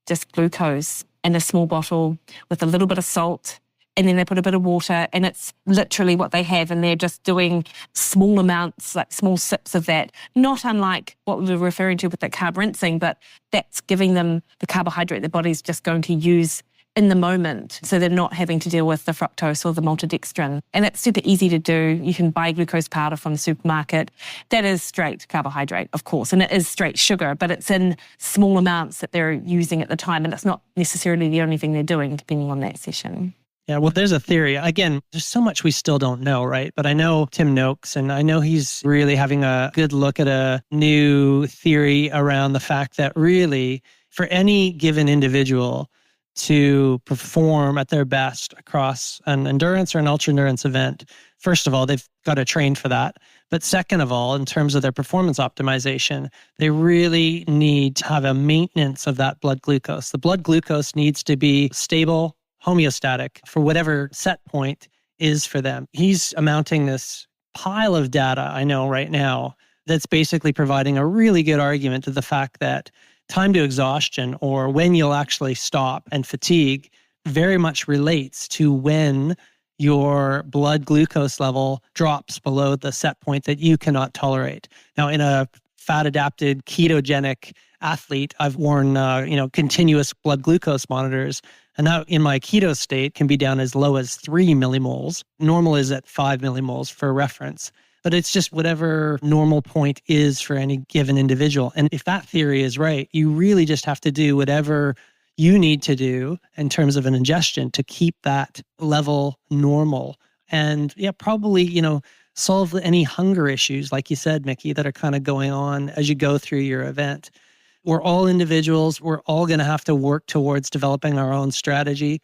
just glucose in a small bottle with a little bit of salt, and then they put a bit of water, and it's literally what they have, and they're just doing small amounts, like small sips of that, not unlike what we were referring to with that carb rinsing, but that's giving them the carbohydrate their body's just going to use in the moment, so they're not having to deal with the fructose or the maltodextrin. And it's super easy to do. You can buy glucose powder from the supermarket. That is straight carbohydrate, of course, and it is straight sugar, but it's in small amounts that they're using at the time, and it's not necessarily the only thing they're doing, depending on that session. Yeah, well, there's a theory. Again, there's so much we still don't know, right? But I know Tim Noakes, and I know he's really having a good look at a new theory around the fact that really, for any given individual to perform at their best across an endurance or an ultra-endurance event, first of all, they've got to train for that. But second of all, in terms of their performance optimization, they really need to have a maintenance of that blood glucose. The blood glucose needs to be stable, homeostatic for whatever set point is for them. He's amounting this pile of data, I know right now, that's basically providing a really good argument to the fact that time to exhaustion, or when you'll actually stop and fatigue, very much relates to when your blood glucose level drops below the set point that you cannot tolerate. Now, in a fat-adapted ketogenic athlete, I've worn continuous blood glucose monitors, and now in my keto state can be down as low as 3 millimoles. Normal is at 5 millimoles for reference. But it's just whatever normal point is for any given individual. And if that theory is right, you really just have to do whatever you need to do in terms of an ingestion to keep that level normal. And yeah, probably, solve any hunger issues, like you said, Mickey, that are kind of going on as you go through your event. We're all individuals. We're all going to have to work towards developing our own strategy.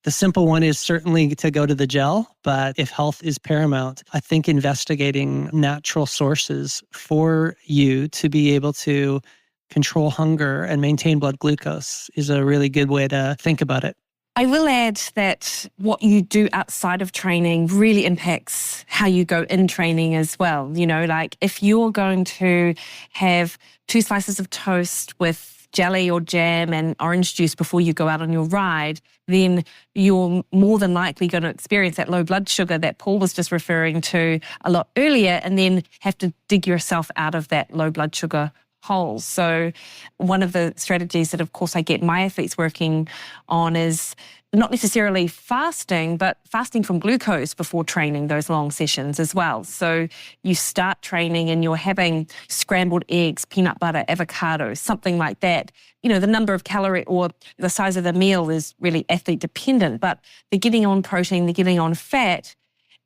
The simple one is certainly to go to the gel, but if health is paramount, I think investigating natural sources for you to be able to control hunger and maintain blood glucose is a really good way to think about it. I will add that what you do outside of training really impacts how you go in training as well. Like if you're going to have 2 slices of toast with jelly or jam and orange juice before you go out on your ride, then you're more than likely going to experience that low blood sugar that Paul was just referring to a lot earlier, and then have to dig yourself out of that low blood sugar hole. So one of the strategies that, of course, I get my athletes working on is not necessarily fasting, but fasting from glucose before training those long sessions as well. So you start training and you're having scrambled eggs, peanut butter, avocado, something like that. The number of calorie or the size of the meal is really athlete dependent, but they're getting on protein, they're getting on fat,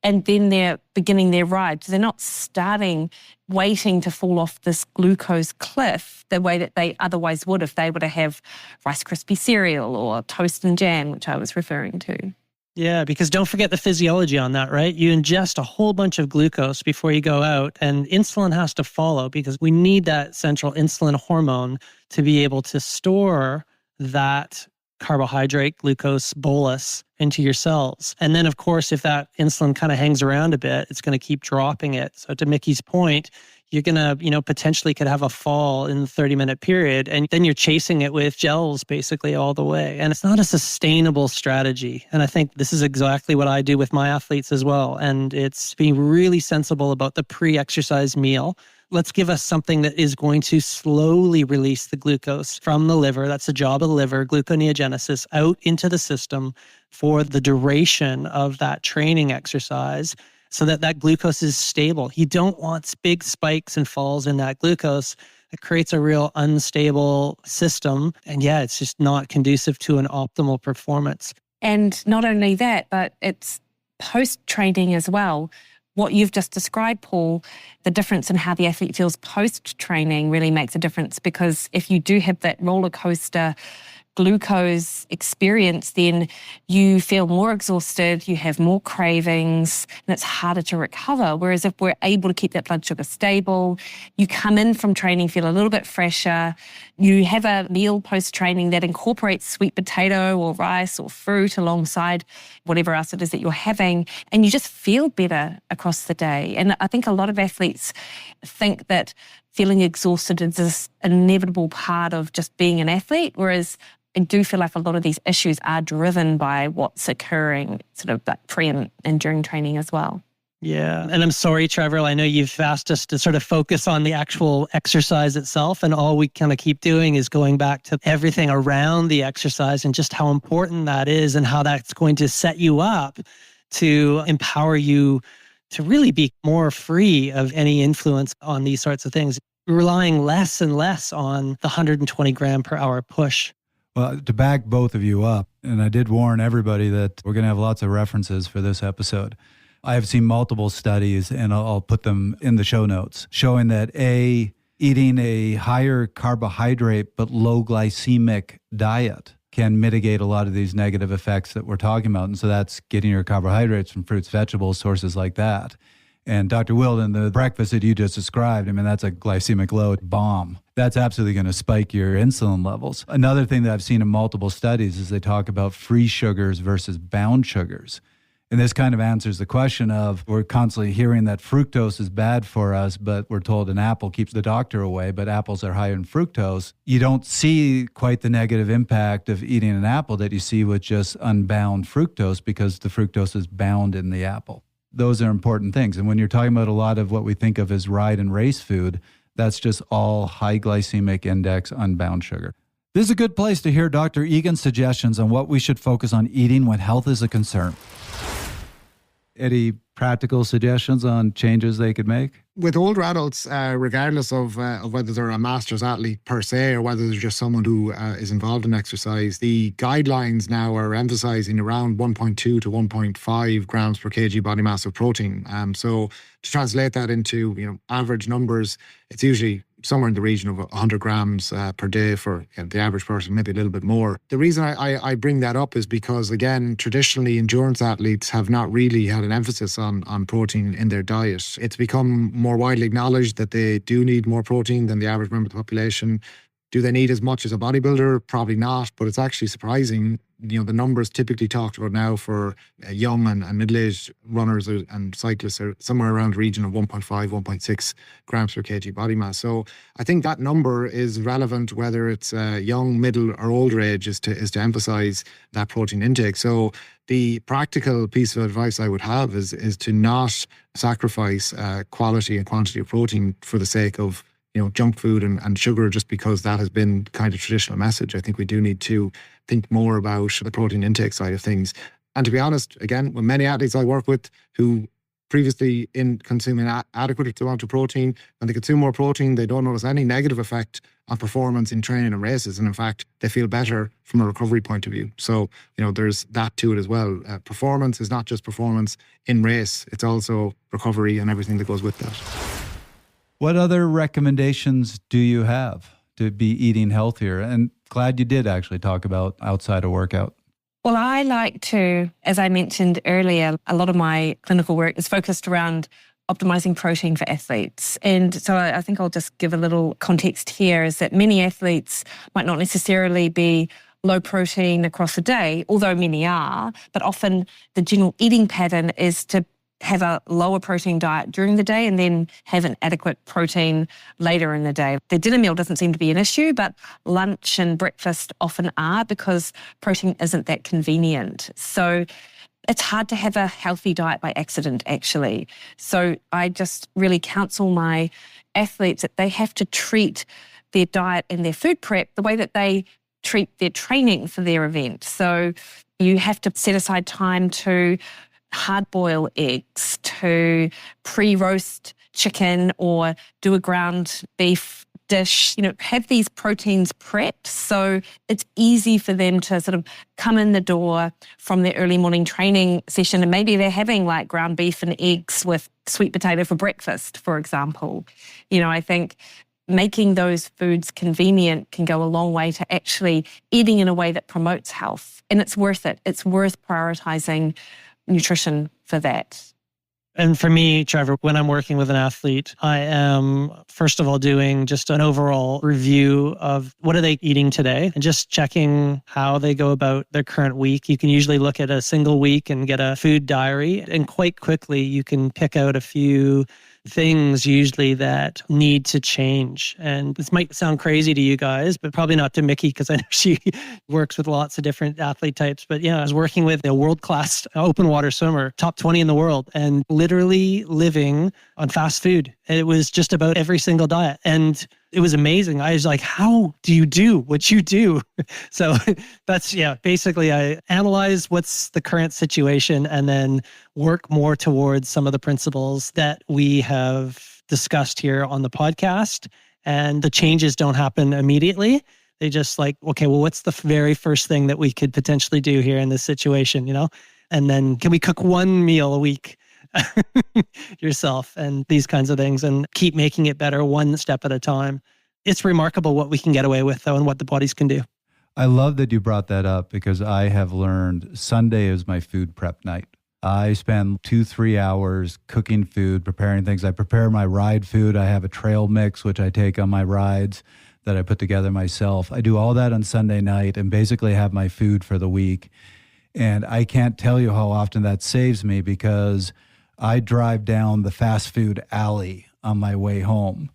and then they're beginning their ride. So they're not waiting to fall off this glucose cliff the way that they otherwise would if they were to have Rice Krispie cereal or toast and jam, which I was referring to. Yeah, because don't forget the physiology on that, right? You ingest a whole bunch of glucose before you go out, and insulin has to follow because we need that central insulin hormone to be able to store that carbohydrate glucose bolus into your cells. And then, of course, if that insulin kind of hangs around a bit, it's going to keep dropping it. So to Mickey's point, you're going to, potentially could have a fall in the 30-minute period, and then you're chasing it with gels basically all the way. And it's not a sustainable strategy. And I think this is exactly what I do with my athletes as well. And it's being really sensible about the pre-exercise meal. Let's give us something that is going to slowly release the glucose from the liver. That's the job of the liver, gluconeogenesis, out into the system for the duration of that training exercise so that that glucose is stable. You don't want big spikes and falls in that glucose. It creates a real unstable system. And yeah, it's just not conducive to an optimal performance. And not only that, but it's post-training as well. What you've just described, Paul, the difference in how the athlete feels post-training really makes a difference, because if you do have that roller coaster glucose experience, then you feel more exhausted, you have more cravings, and it's harder to recover. Whereas if we're able to keep that blood sugar stable, you come in from training, feel a little bit fresher, you have a meal post-training that incorporates sweet potato or rice or fruit alongside whatever else it is that you're having, and you just feel better across the day. And I think a lot of athletes think that feeling exhausted is this inevitable part of just being an athlete, whereas I do feel like a lot of these issues are driven by what's occurring sort of pre and during training as well. Yeah. And I'm sorry, Trevor, I know you've asked us to sort of focus on the actual exercise itself, and all we kind of keep doing is going back to everything around the exercise and just how important that is and how that's going to set you up to empower you to really be more free of any influence on these sorts of things, relying less and less on the 120 gram per hour push. Well, to back both of you up, and I did warn everybody that we're going to have lots of references for this episode. I have seen multiple studies, and I'll put them in the show notes, showing that eating a higher carbohydrate but low glycemic diet can mitigate a lot of these negative effects that we're talking about. And so that's getting your carbohydrates from fruits, vegetables, sources like that. And Dr. Wilden, the breakfast that you just described, I mean, that's a glycemic load bomb. That's absolutely going to spike your insulin levels. Another thing that I've seen in multiple studies is they talk about free sugars versus bound sugars. And this kind of answers the question of, we're constantly hearing that fructose is bad for us, but we're told an apple keeps the doctor away, but apples are higher in fructose. You don't see quite the negative impact of eating an apple that you see with just unbound fructose, because the fructose is bound in the apple. Those are important things. And when you're talking about a lot of what we think of as ride and race food, that's just all high glycemic index, unbound sugar. This is a good place to hear Dr. Egan's suggestions on what we should focus on eating when health is a concern. Any practical suggestions on changes they could make? With older adults, regardless of whether they're a master's athlete per se or whether they're just someone who is involved in exercise, the guidelines now are emphasizing around 1.2 to 1.5 grams per kg body mass of protein. So to translate that into average numbers, it's usually somewhere in the region of 100 grams per day for the average person, maybe a little bit more. The reason I bring that up is because, again, traditionally endurance athletes have not really had an emphasis on protein in their diet. It's become more widely acknowledged that they do need more protein than the average member of the population. Do they need as much as a bodybuilder? Probably not, but it's actually surprising. The numbers typically talked about now for young and middle-aged runners and cyclists are somewhere around the region of 1.5, 1.6 grams per kg body mass. So I think that number is relevant whether it's young, middle or older age, is to emphasize that protein intake. So the practical piece of advice I would have is to not sacrifice quality and quantity of protein for the sake of junk food and sugar just because that has been kind of traditional message. I think we do need to think more about the protein intake side of things. And to be honest, again, with many athletes I work with who previously in consuming adequate amount of protein, when they consume more protein, they don't notice any negative effect on performance in training and races. And in fact, they feel better from a recovery point of view. So, there's that to it as well. Performance is not just performance in race, it's also recovery and everything that goes with that. What other recommendations do you have to be eating healthier? And glad you did actually talk about outside of workout. Well, I like to, as I mentioned earlier, a lot of my clinical work is focused around optimizing protein for athletes. And so I think I'll just give a little context here is that many athletes might not necessarily be low protein across the day, although many are, but often the general eating pattern is to have a lower protein diet during the day and then have an adequate protein later in the day. The dinner meal doesn't seem to be an issue, but lunch and breakfast often are because protein isn't that convenient. So it's hard to have a healthy diet by accident, actually. So I just really counsel my athletes that they have to treat their diet and their food prep the way that they treat their training for their event. So you have to set aside time to hard boil eggs, to pre-roast chicken or do a ground beef dish, have these proteins prepped so it's easy for them to sort of come in the door from their early morning training session and maybe they're having like ground beef and eggs with sweet potato for breakfast, for example. I think making those foods convenient can go a long way to actually eating in a way that promotes health. And it's worth it. It's worth prioritizing nutrition for that. And for me, Trevor, when I'm working with an athlete, I am, first of all, doing just an overall review of what are they eating today and just checking how they go about their current week. You can usually look at a single week and get a food diary, and quite quickly you can pick out a few things usually that need to change. And this might sound crazy to you guys, but probably not to Mickey because I know she works with lots of different athlete types. But I was working with a world-class open water swimmer, top 20 in the world, and literally living on fast food. And it was just about every single diet. And it was amazing. I was like, how do you do what you do? So that's, basically I analyze what's the current situation and then work more towards some of the principles that we have discussed here on the podcast. And the changes don't happen immediately. They just like, okay, well, what's the very first thing that we could potentially do here in this situation, And then can we cook one meal a week yourself and these kinds of things and keep making it better one step at a time. It's remarkable what we can get away with though and what the bodies can do. I love that you brought that up because I have learned Sunday is my food prep night. I spend 2-3 hours cooking food, preparing things. I prepare my ride food. I have a trail mix, which I take on my rides that I put together myself. I do all that on Sunday night and basically have my food for the week. And I can't tell you how often that saves me because I drive down the fast food alley on my way home.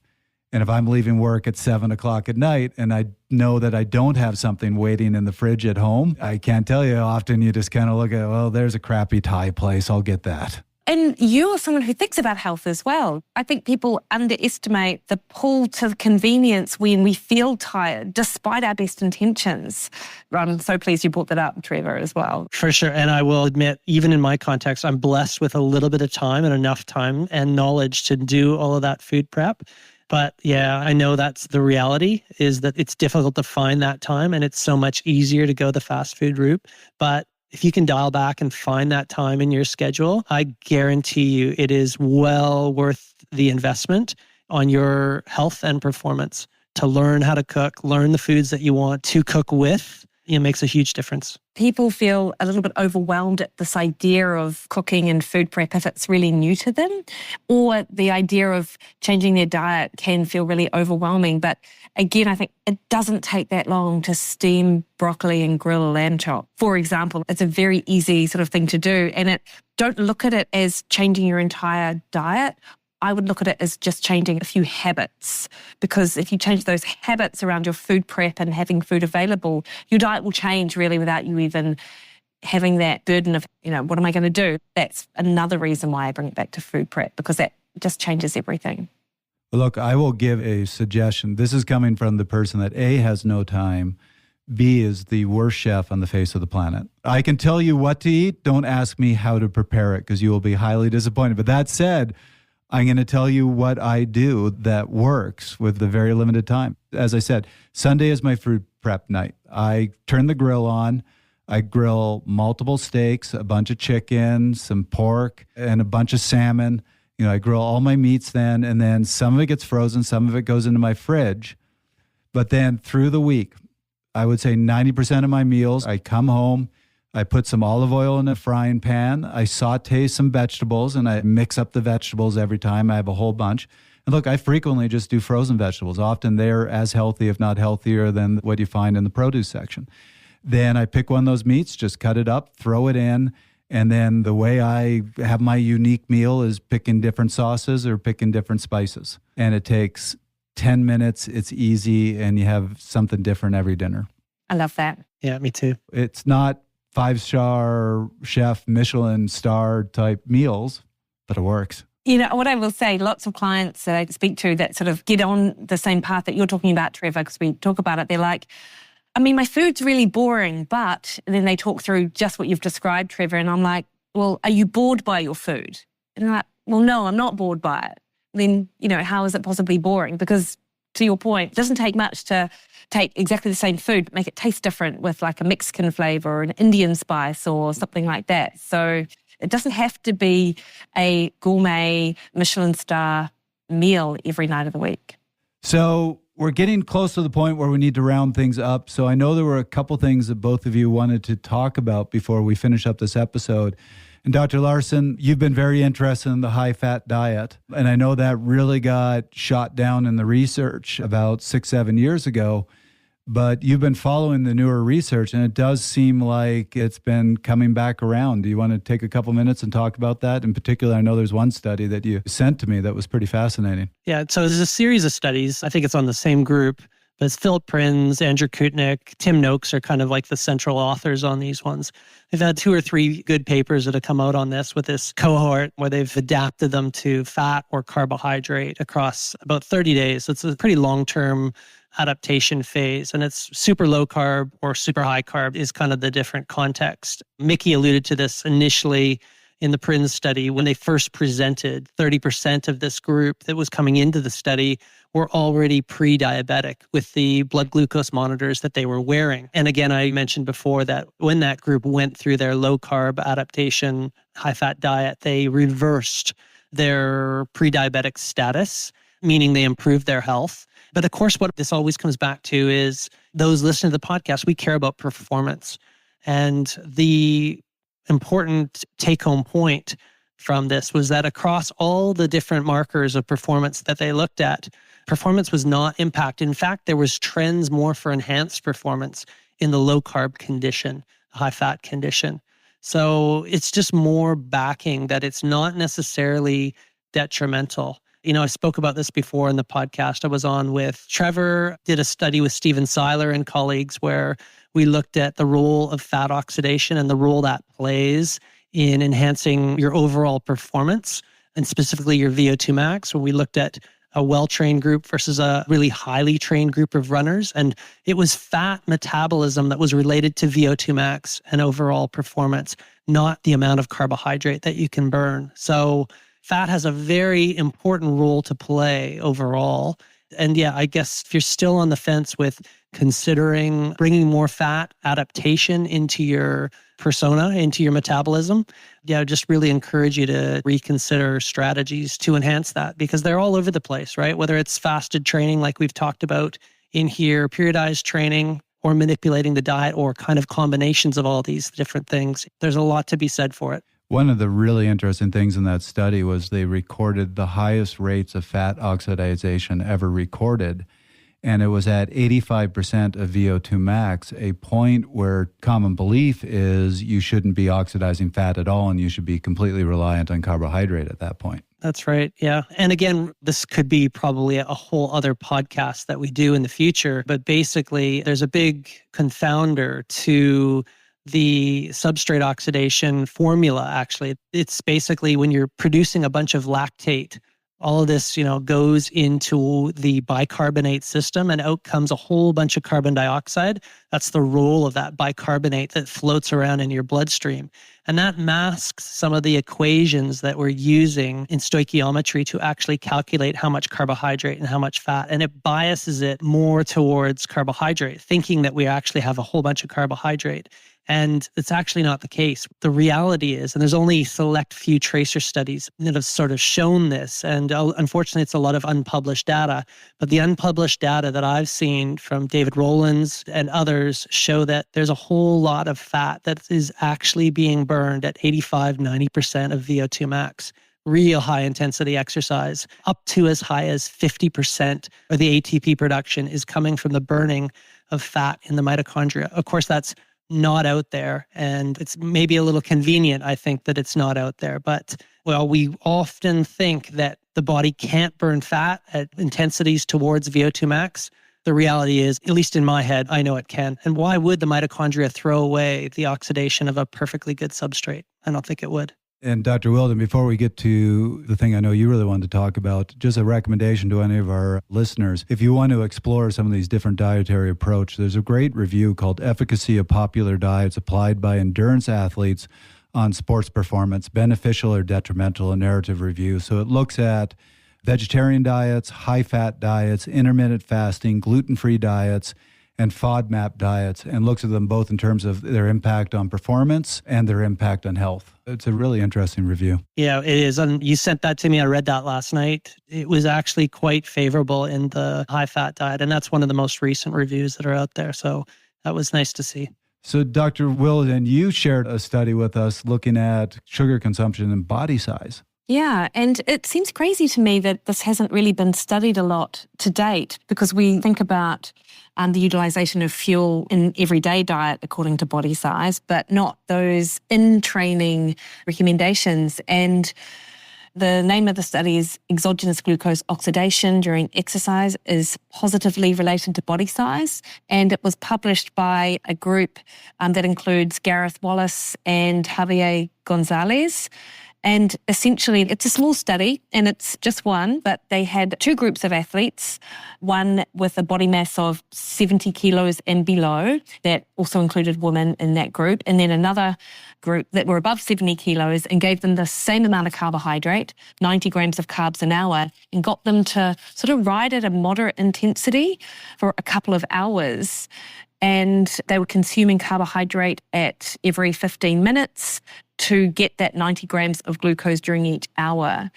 And if I'm leaving work at 7 o'clock at night and I know that I don't have something waiting in the fridge at home, I can't tell you how often you just kind of look at, well, there's a crappy Thai place. I'll get that. And you're someone who thinks about health as well. I think people underestimate the pull to convenience when we feel tired, despite our best intentions. I'm so pleased you brought that up, Trevor, as well. For sure. And I will admit, even in my context, I'm blessed with a little bit of time and enough time and knowledge to do all of that food prep. But I know that's the reality is that it's difficult to find that time and it's so much easier to go the fast food route. But if you can dial back and find that time in your schedule, I guarantee you it is well worth the investment on your health and performance to learn how to cook, learn the foods that you want to cook with. It makes a huge difference. People feel a little bit overwhelmed at this idea of cooking and food prep if it's really new to them, or the idea of changing their diet can feel really overwhelming. But again, I think it doesn't take that long to steam broccoli and grill a lamb chop. For example, it's a very easy sort of thing to do. And don't look at it as changing your entire diet. I would look at it as just changing a few habits, because if you change those habits around your food prep and having food available, your diet will change really without you even having that burden of, what am I going to do? That's another reason why I bring it back to food prep, because that just changes everything. Look, I will give a suggestion. This is coming from the person that A, has no time, B, is the worst chef on the face of the planet. I can tell you what to eat. Don't ask me how to prepare it because you will be highly disappointed. But that said, I'm going to tell you what I do that works with the very limited time. As I said, Sunday is my food prep night. I turn the grill on. I grill multiple steaks, a bunch of chicken, some pork, and a bunch of salmon. I grill all my meats then, and then some of it gets frozen, some of it goes into my fridge. But then through the week, I would say 90% of my meals, I come home, I put some olive oil in a frying pan, I saute some vegetables, and I mix up the vegetables every time. I have a whole bunch. And look, I frequently just do frozen vegetables. Often they're as healthy, if not healthier, than what you find in the produce section. Then I pick one of those meats, just cut it up, throw it in. And then the way I have my unique meal is picking different sauces or picking different spices. And it takes 10 minutes. It's easy, and you have something different every dinner. I love that. Yeah, me too. It's not 5-star chef, Michelin star type meals, but it works. What I will say, lots of clients that I speak to that sort of get on the same path that you're talking about, Trevor, because we talk about it, they're like, my food's really boring, but then they talk through just what you've described, Trevor, and I'm like, well, are you bored by your food? And they're like, well, no, I'm not bored by it. Then, how is it possibly boring? Because to your point, it doesn't take much to take exactly the same food, but make it taste different with like a Mexican flavor or an Indian spice or something like that. So it doesn't have to be a gourmet Michelin star meal every night of the week. So we're getting close to the point where we need to round things up. So I know there were a couple things that both of you wanted to talk about before we finish up this episode. And Dr. Larson, you've been very interested in the high-fat diet. And I know that really got shot down in the research about 6-7 years ago. But you've been following the newer research, and it does seem like it's been coming back around. Do you want to take a couple minutes and talk about that? In particular, I know there's one study that you sent to me that was pretty fascinating. Yeah, so there's a series of studies. I think it's on the same group, but it's Philip Prinz, Andrew Kutnick, Tim Noakes are kind of like the central authors on these ones. They've had 2 or 3 good papers that have come out on this with this cohort where they've adapted them to fat or carbohydrate across about 30 days. So it's a pretty long-term adaptation phase, and it's super low carb or super high carb is kind of the different context. Mickey alluded to this initially in the Prinz study when they first presented. 30% of this group that was coming into the study were already pre-diabetic with the blood glucose monitors that they were wearing. And again, I mentioned before that when that group went through their low carb adaptation, high fat diet, they reversed their pre-diabetic status, meaning they improved their health. But of course, what this always comes back to is those listening to the podcast, we care about performance. And the important take-home point from this was that across all the different markers of performance that they looked at, performance was not impacted. In fact, there was trends more for enhanced performance in the low-carb condition, high-fat condition. So it's just more backing that it's not necessarily detrimental. I spoke about this before in the podcast I was on with Trevor, did a study with Stephen Seiler and colleagues where we looked at the role of fat oxidation and the role that plays in enhancing your overall performance and specifically your VO2 max. When we looked at a well-trained group versus a really highly trained group of runners, and it was fat metabolism that was related to VO2 max and overall performance, not the amount of carbohydrate that you can burn. So fat has a very important role to play overall. And yeah, I guess if you're still on the fence with considering bringing more fat adaptation into your persona, into your metabolism, I just really encourage you to reconsider strategies to enhance that because they're all over the place, right? Whether it's fasted training like we've talked about in here, periodized training, or manipulating the diet, or kind of combinations of all these different things. There's a lot to be said for it. One of the really interesting things in that study was they recorded the highest rates of fat oxidation ever recorded. And it was at 85% of VO2 max, a point where common belief is you shouldn't be oxidizing fat at all and you should be completely reliant on carbohydrate at that point. That's right. Yeah. And again, this could be probably a whole other podcast that we do in the future. But basically, there's a big confounder to the substrate oxidation formula, actually. It's basically when you're producing a bunch of lactate All of this, goes into the bicarbonate system, and out comes a whole bunch of carbon dioxide. That's the role of that bicarbonate that floats around in your bloodstream. And that masks some of the equations that we're using in stoichiometry to actually calculate how much carbohydrate and how much fat. And it biases it more towards carbohydrate, thinking that we actually have a whole bunch of carbohydrate. And it's actually not the case. The reality is, and there's only select few tracer studies that have sort of shown this, and unfortunately it's a lot of unpublished data, but the unpublished data that I've seen from David Rowlands and others show that there's a whole lot of fat that is actually being burned at 85-90% of VO2 max. Real high intensity exercise, up to as high as 50% of the ATP production is coming from the burning of fat in the mitochondria. Of course, that's not out there, and it's maybe a little convenient, I think, that it's not out there. But, well, we often think that the body can't burn fat at intensities towards VO2 max. The reality is, at least in my head, I know it can. And why would the mitochondria throw away the oxidation of a perfectly good substrate? I don't think it would. And Dr. Wilden, before we get to the thing I know you really wanted to talk about, just a recommendation to any of our listeners. If you want to explore some of these different dietary approaches, there's a great review called Efficacy of Popular Diets Applied by Endurance Athletes on Sports Performance, Beneficial or Detrimental, a narrative review. So it looks at vegetarian diets, high-fat diets, intermittent fasting, gluten-free diets, and FODMAP diets, and looks at them both in terms of their impact on performance and their impact on health. It's a really interesting review. Yeah, it is. And you sent that to me. I read that last night. It was actually quite favorable in the high-fat diet, and that's one of the most recent reviews that are out there. So that was nice to see. So Dr. Wilden, you shared a study with us looking at sugar consumption and body size. Yeah, and it seems crazy to me that this hasn't really been studied a lot to date, because we think about the utilization of fuel in everyday diet according to body size, but not those in-training recommendations. And the name of the study is Exogenous Glucose Oxidation During Exercise is Positively Related to Body Size. And it was published by a group that includes Gareth Wallace and Javier Gonzalez. And essentially, it's a small study, and it's just one, but they had two groups of athletes, one with a body mass of 70 kilos and below, that also included women in that group, and then another group that were above 70 kilos and gave them the same amount of carbohydrate, 90 grams of carbs an hour, and got them to sort of ride at a moderate intensity for a couple of hours. And they were consuming carbohydrate at every 15 minutes to get that 90 grams of glucose during each hour.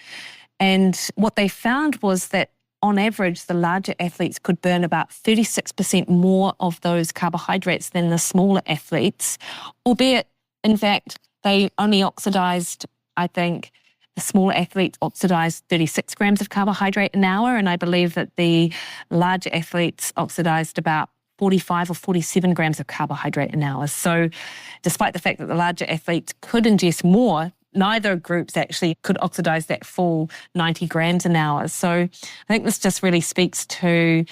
And what they found was that on average, the larger athletes could burn about 36% more of those carbohydrates than the smaller athletes, albeit, in fact, they only oxidized, I think, the smaller athletes oxidized 36 grams of carbohydrate an hour, and I believe that the larger athletes oxidized about 45 or 47 grams of carbohydrate an hour. So despite the fact that the larger athletes could ingest more, neither groups actually could oxidize that full 90 grams an hour. So I think this just really speaks to,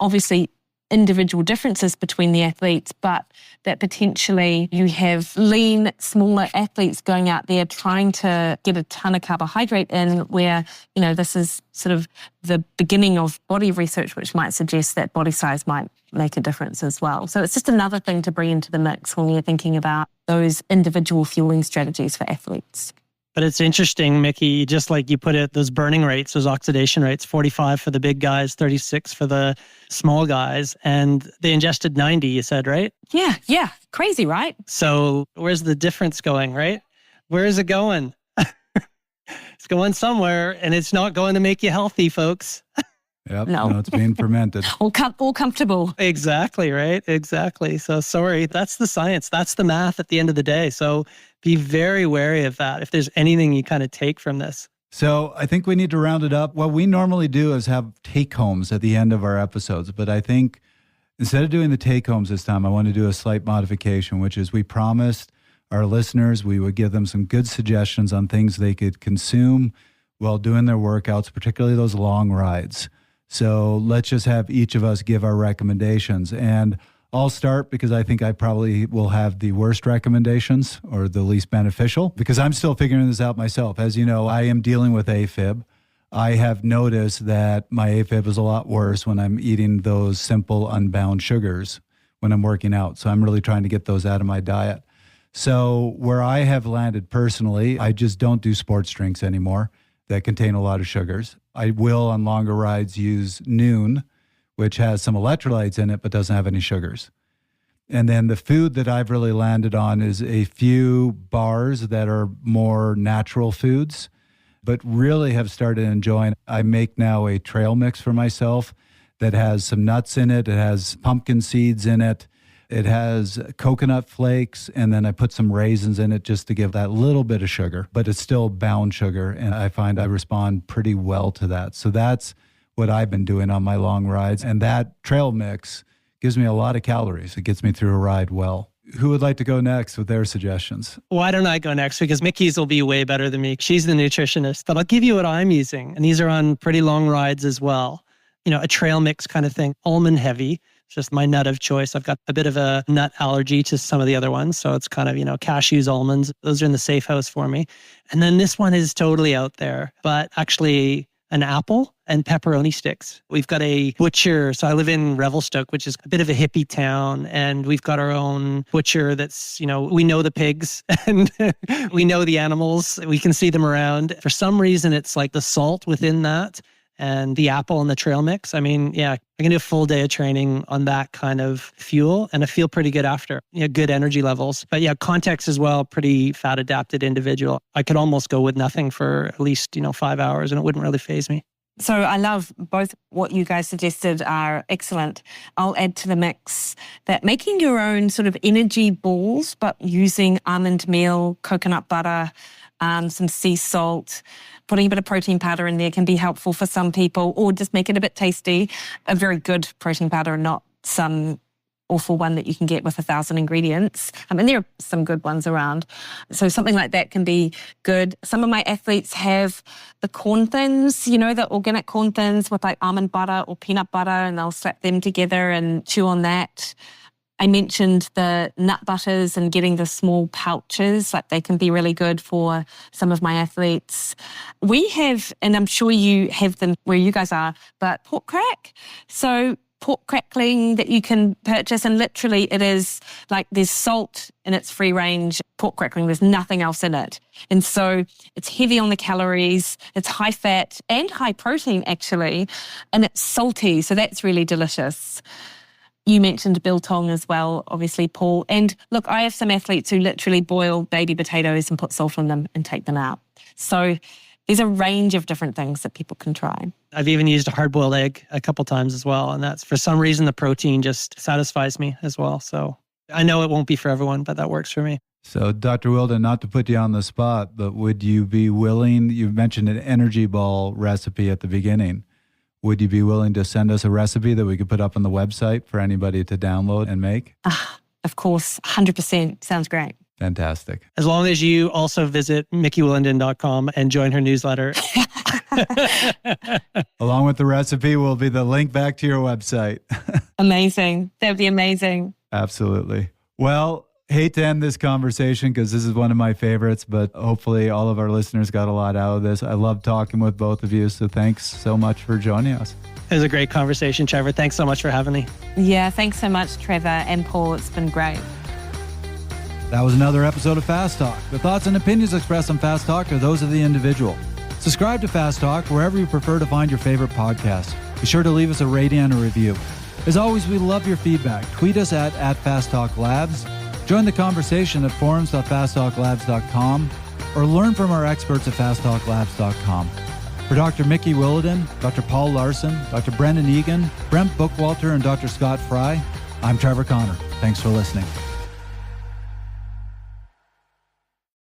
obviously, individual differences between the athletes, but that potentially you have lean, smaller athletes going out there trying to get a ton of carbohydrate in, where, this is sort of the beginning of body research, which might suggest that body size might make a difference as well. So it's just another thing to bring into the mix when we're thinking about those individual fueling strategies for athletes. But it's interesting, Mickey, just like you put it, those burning rates, those oxidation rates, 45 for the big guys, 36 for the small guys, and they ingested 90, you said, right? Yeah. Crazy, right? So where's the difference going, right? Where is it going? It's going somewhere, and it's not going to make you healthy, folks. Yep. No, it's being fermented. all comfortable. Exactly, right? Exactly. So sorry, that's the science. That's the math at the end of the day. So be very wary of that if there's anything you kind of take from this. So I think we need to round it up. What we normally do is have take-homes at the end of our episodes, but I think instead of doing the take-homes this time, I want to do a slight modification, which is we promised our listeners we would give them some good suggestions on things they could consume while doing their workouts, particularly those long rides. So let's just have each of us give our recommendations. And I'll start because I think I probably will have the worst recommendations or the least beneficial, because I'm still figuring this out myself. As you know, I am dealing with AFib. I have noticed that my AFib is a lot worse when I'm eating those simple unbound sugars when I'm working out. So I'm really trying to get those out of my diet. So where I have landed personally, I just don't do sports drinks anymore that contain a lot of sugars. I will on longer rides use Noon, which has some electrolytes in it, but doesn't have any sugars. And then the food that I've really landed on is a few bars that are more natural foods, but really have started enjoying. I make now a trail mix for myself that has some nuts in it. It has pumpkin seeds in it. It has coconut flakes, and then I put some raisins in it just to give that little bit of sugar, but it's still bound sugar, and I find I respond pretty well to that. So that's what I've been doing on my long rides, and that trail mix gives me a lot of calories. It gets me through a ride well. Who would like to go next with their suggestions? Why don't I go next? Because Mickey's will be way better than me. She's the nutritionist, but I'll give you what I'm using. And these are on pretty long rides as well. A trail mix kind of thing, almond heavy. It's just my nut of choice. I've got a bit of a nut allergy to some of the other ones. So it's kind of, cashews, almonds. Those are in the safe house for me. And then this one is totally out there, but actually an apple and pepperoni sticks. We've got a butcher. So I live in Revelstoke, which is a bit of a hippie town. And we've got our own butcher that's, we know the pigs and we know the animals. We can see them around. For some reason, it's like the salt within that and the apple and the trail mix. I can do a full day of training on that kind of fuel and I feel pretty good after. Good energy levels. But context as well, pretty fat adapted individual. I could almost go with nothing for at least, 5 hours and it wouldn't really faze me. So I love both what you guys suggested are excellent. I'll add to the mix that making your own sort of energy balls, but using almond meal, coconut butter, some sea salt, putting a bit of protein powder in there can be helpful for some people, or just make it a bit tasty. A very good protein powder, not some awful one that you can get with 1,000 ingredients. And there are some good ones around. So something like that can be good. Some of my athletes have the corn thins, the organic corn thins with like almond butter or peanut butter, and they'll slap them together and chew on that. I mentioned the nut butters and getting the small pouches, like they can be really good for some of my athletes. We have, and I'm sure you have them where you guys are, but pork crack. So pork crackling that you can purchase, and literally it is like there's salt and it's free range pork crackling. There's nothing else in it. And so it's heavy on the calories, it's high fat and high protein actually, and it's salty. So that's really delicious. You mentioned biltong as well, obviously, Paul. And look, I have some athletes who literally boil baby potatoes and put salt on them and take them out. So there's a range of different things that people can try. I've even used a hard-boiled egg a couple times as well. And that's, for some reason, the protein just satisfies me as well. So I know it won't be for everyone, but that works for me. So Dr. Wilden, not to put you on the spot, but would you be willing, you mentioned an energy ball recipe at the beginning. Would you be willing to send us a recipe that we could put up on the website for anybody to download and make? Of course, 100%. Sounds great. Fantastic. As long as you also visit MickeyWillenden.com and join her newsletter. Along with the recipe will be the link back to your website. Amazing. That would be amazing. Absolutely. Well, hate to end this conversation because this is one of my favorites, but hopefully all of our listeners got a lot out of this. I love talking with both of you, so thanks so much for joining us. It was a great conversation, Trevor. Thanks so much for having me. Yeah, thanks so much, Trevor and Paul. It's been great. That was another episode of Fast Talk. The thoughts and opinions expressed on Fast Talk are those of the individual. Subscribe to Fast Talk wherever you prefer to find your favorite podcast. Be sure to leave us a rating and a review. As always, we love your feedback. Tweet us at Fast Talk Labs. Join the conversation at forums.fasttalklabs.com or learn from our experts at fasttalklabs.com. For Dr. Mickey Willeden, Dr. Paul Larson, Dr. Brendan Egan, Brent Bookwalter, and Dr. Scott Fry, I'm Trevor Connor. Thanks for listening.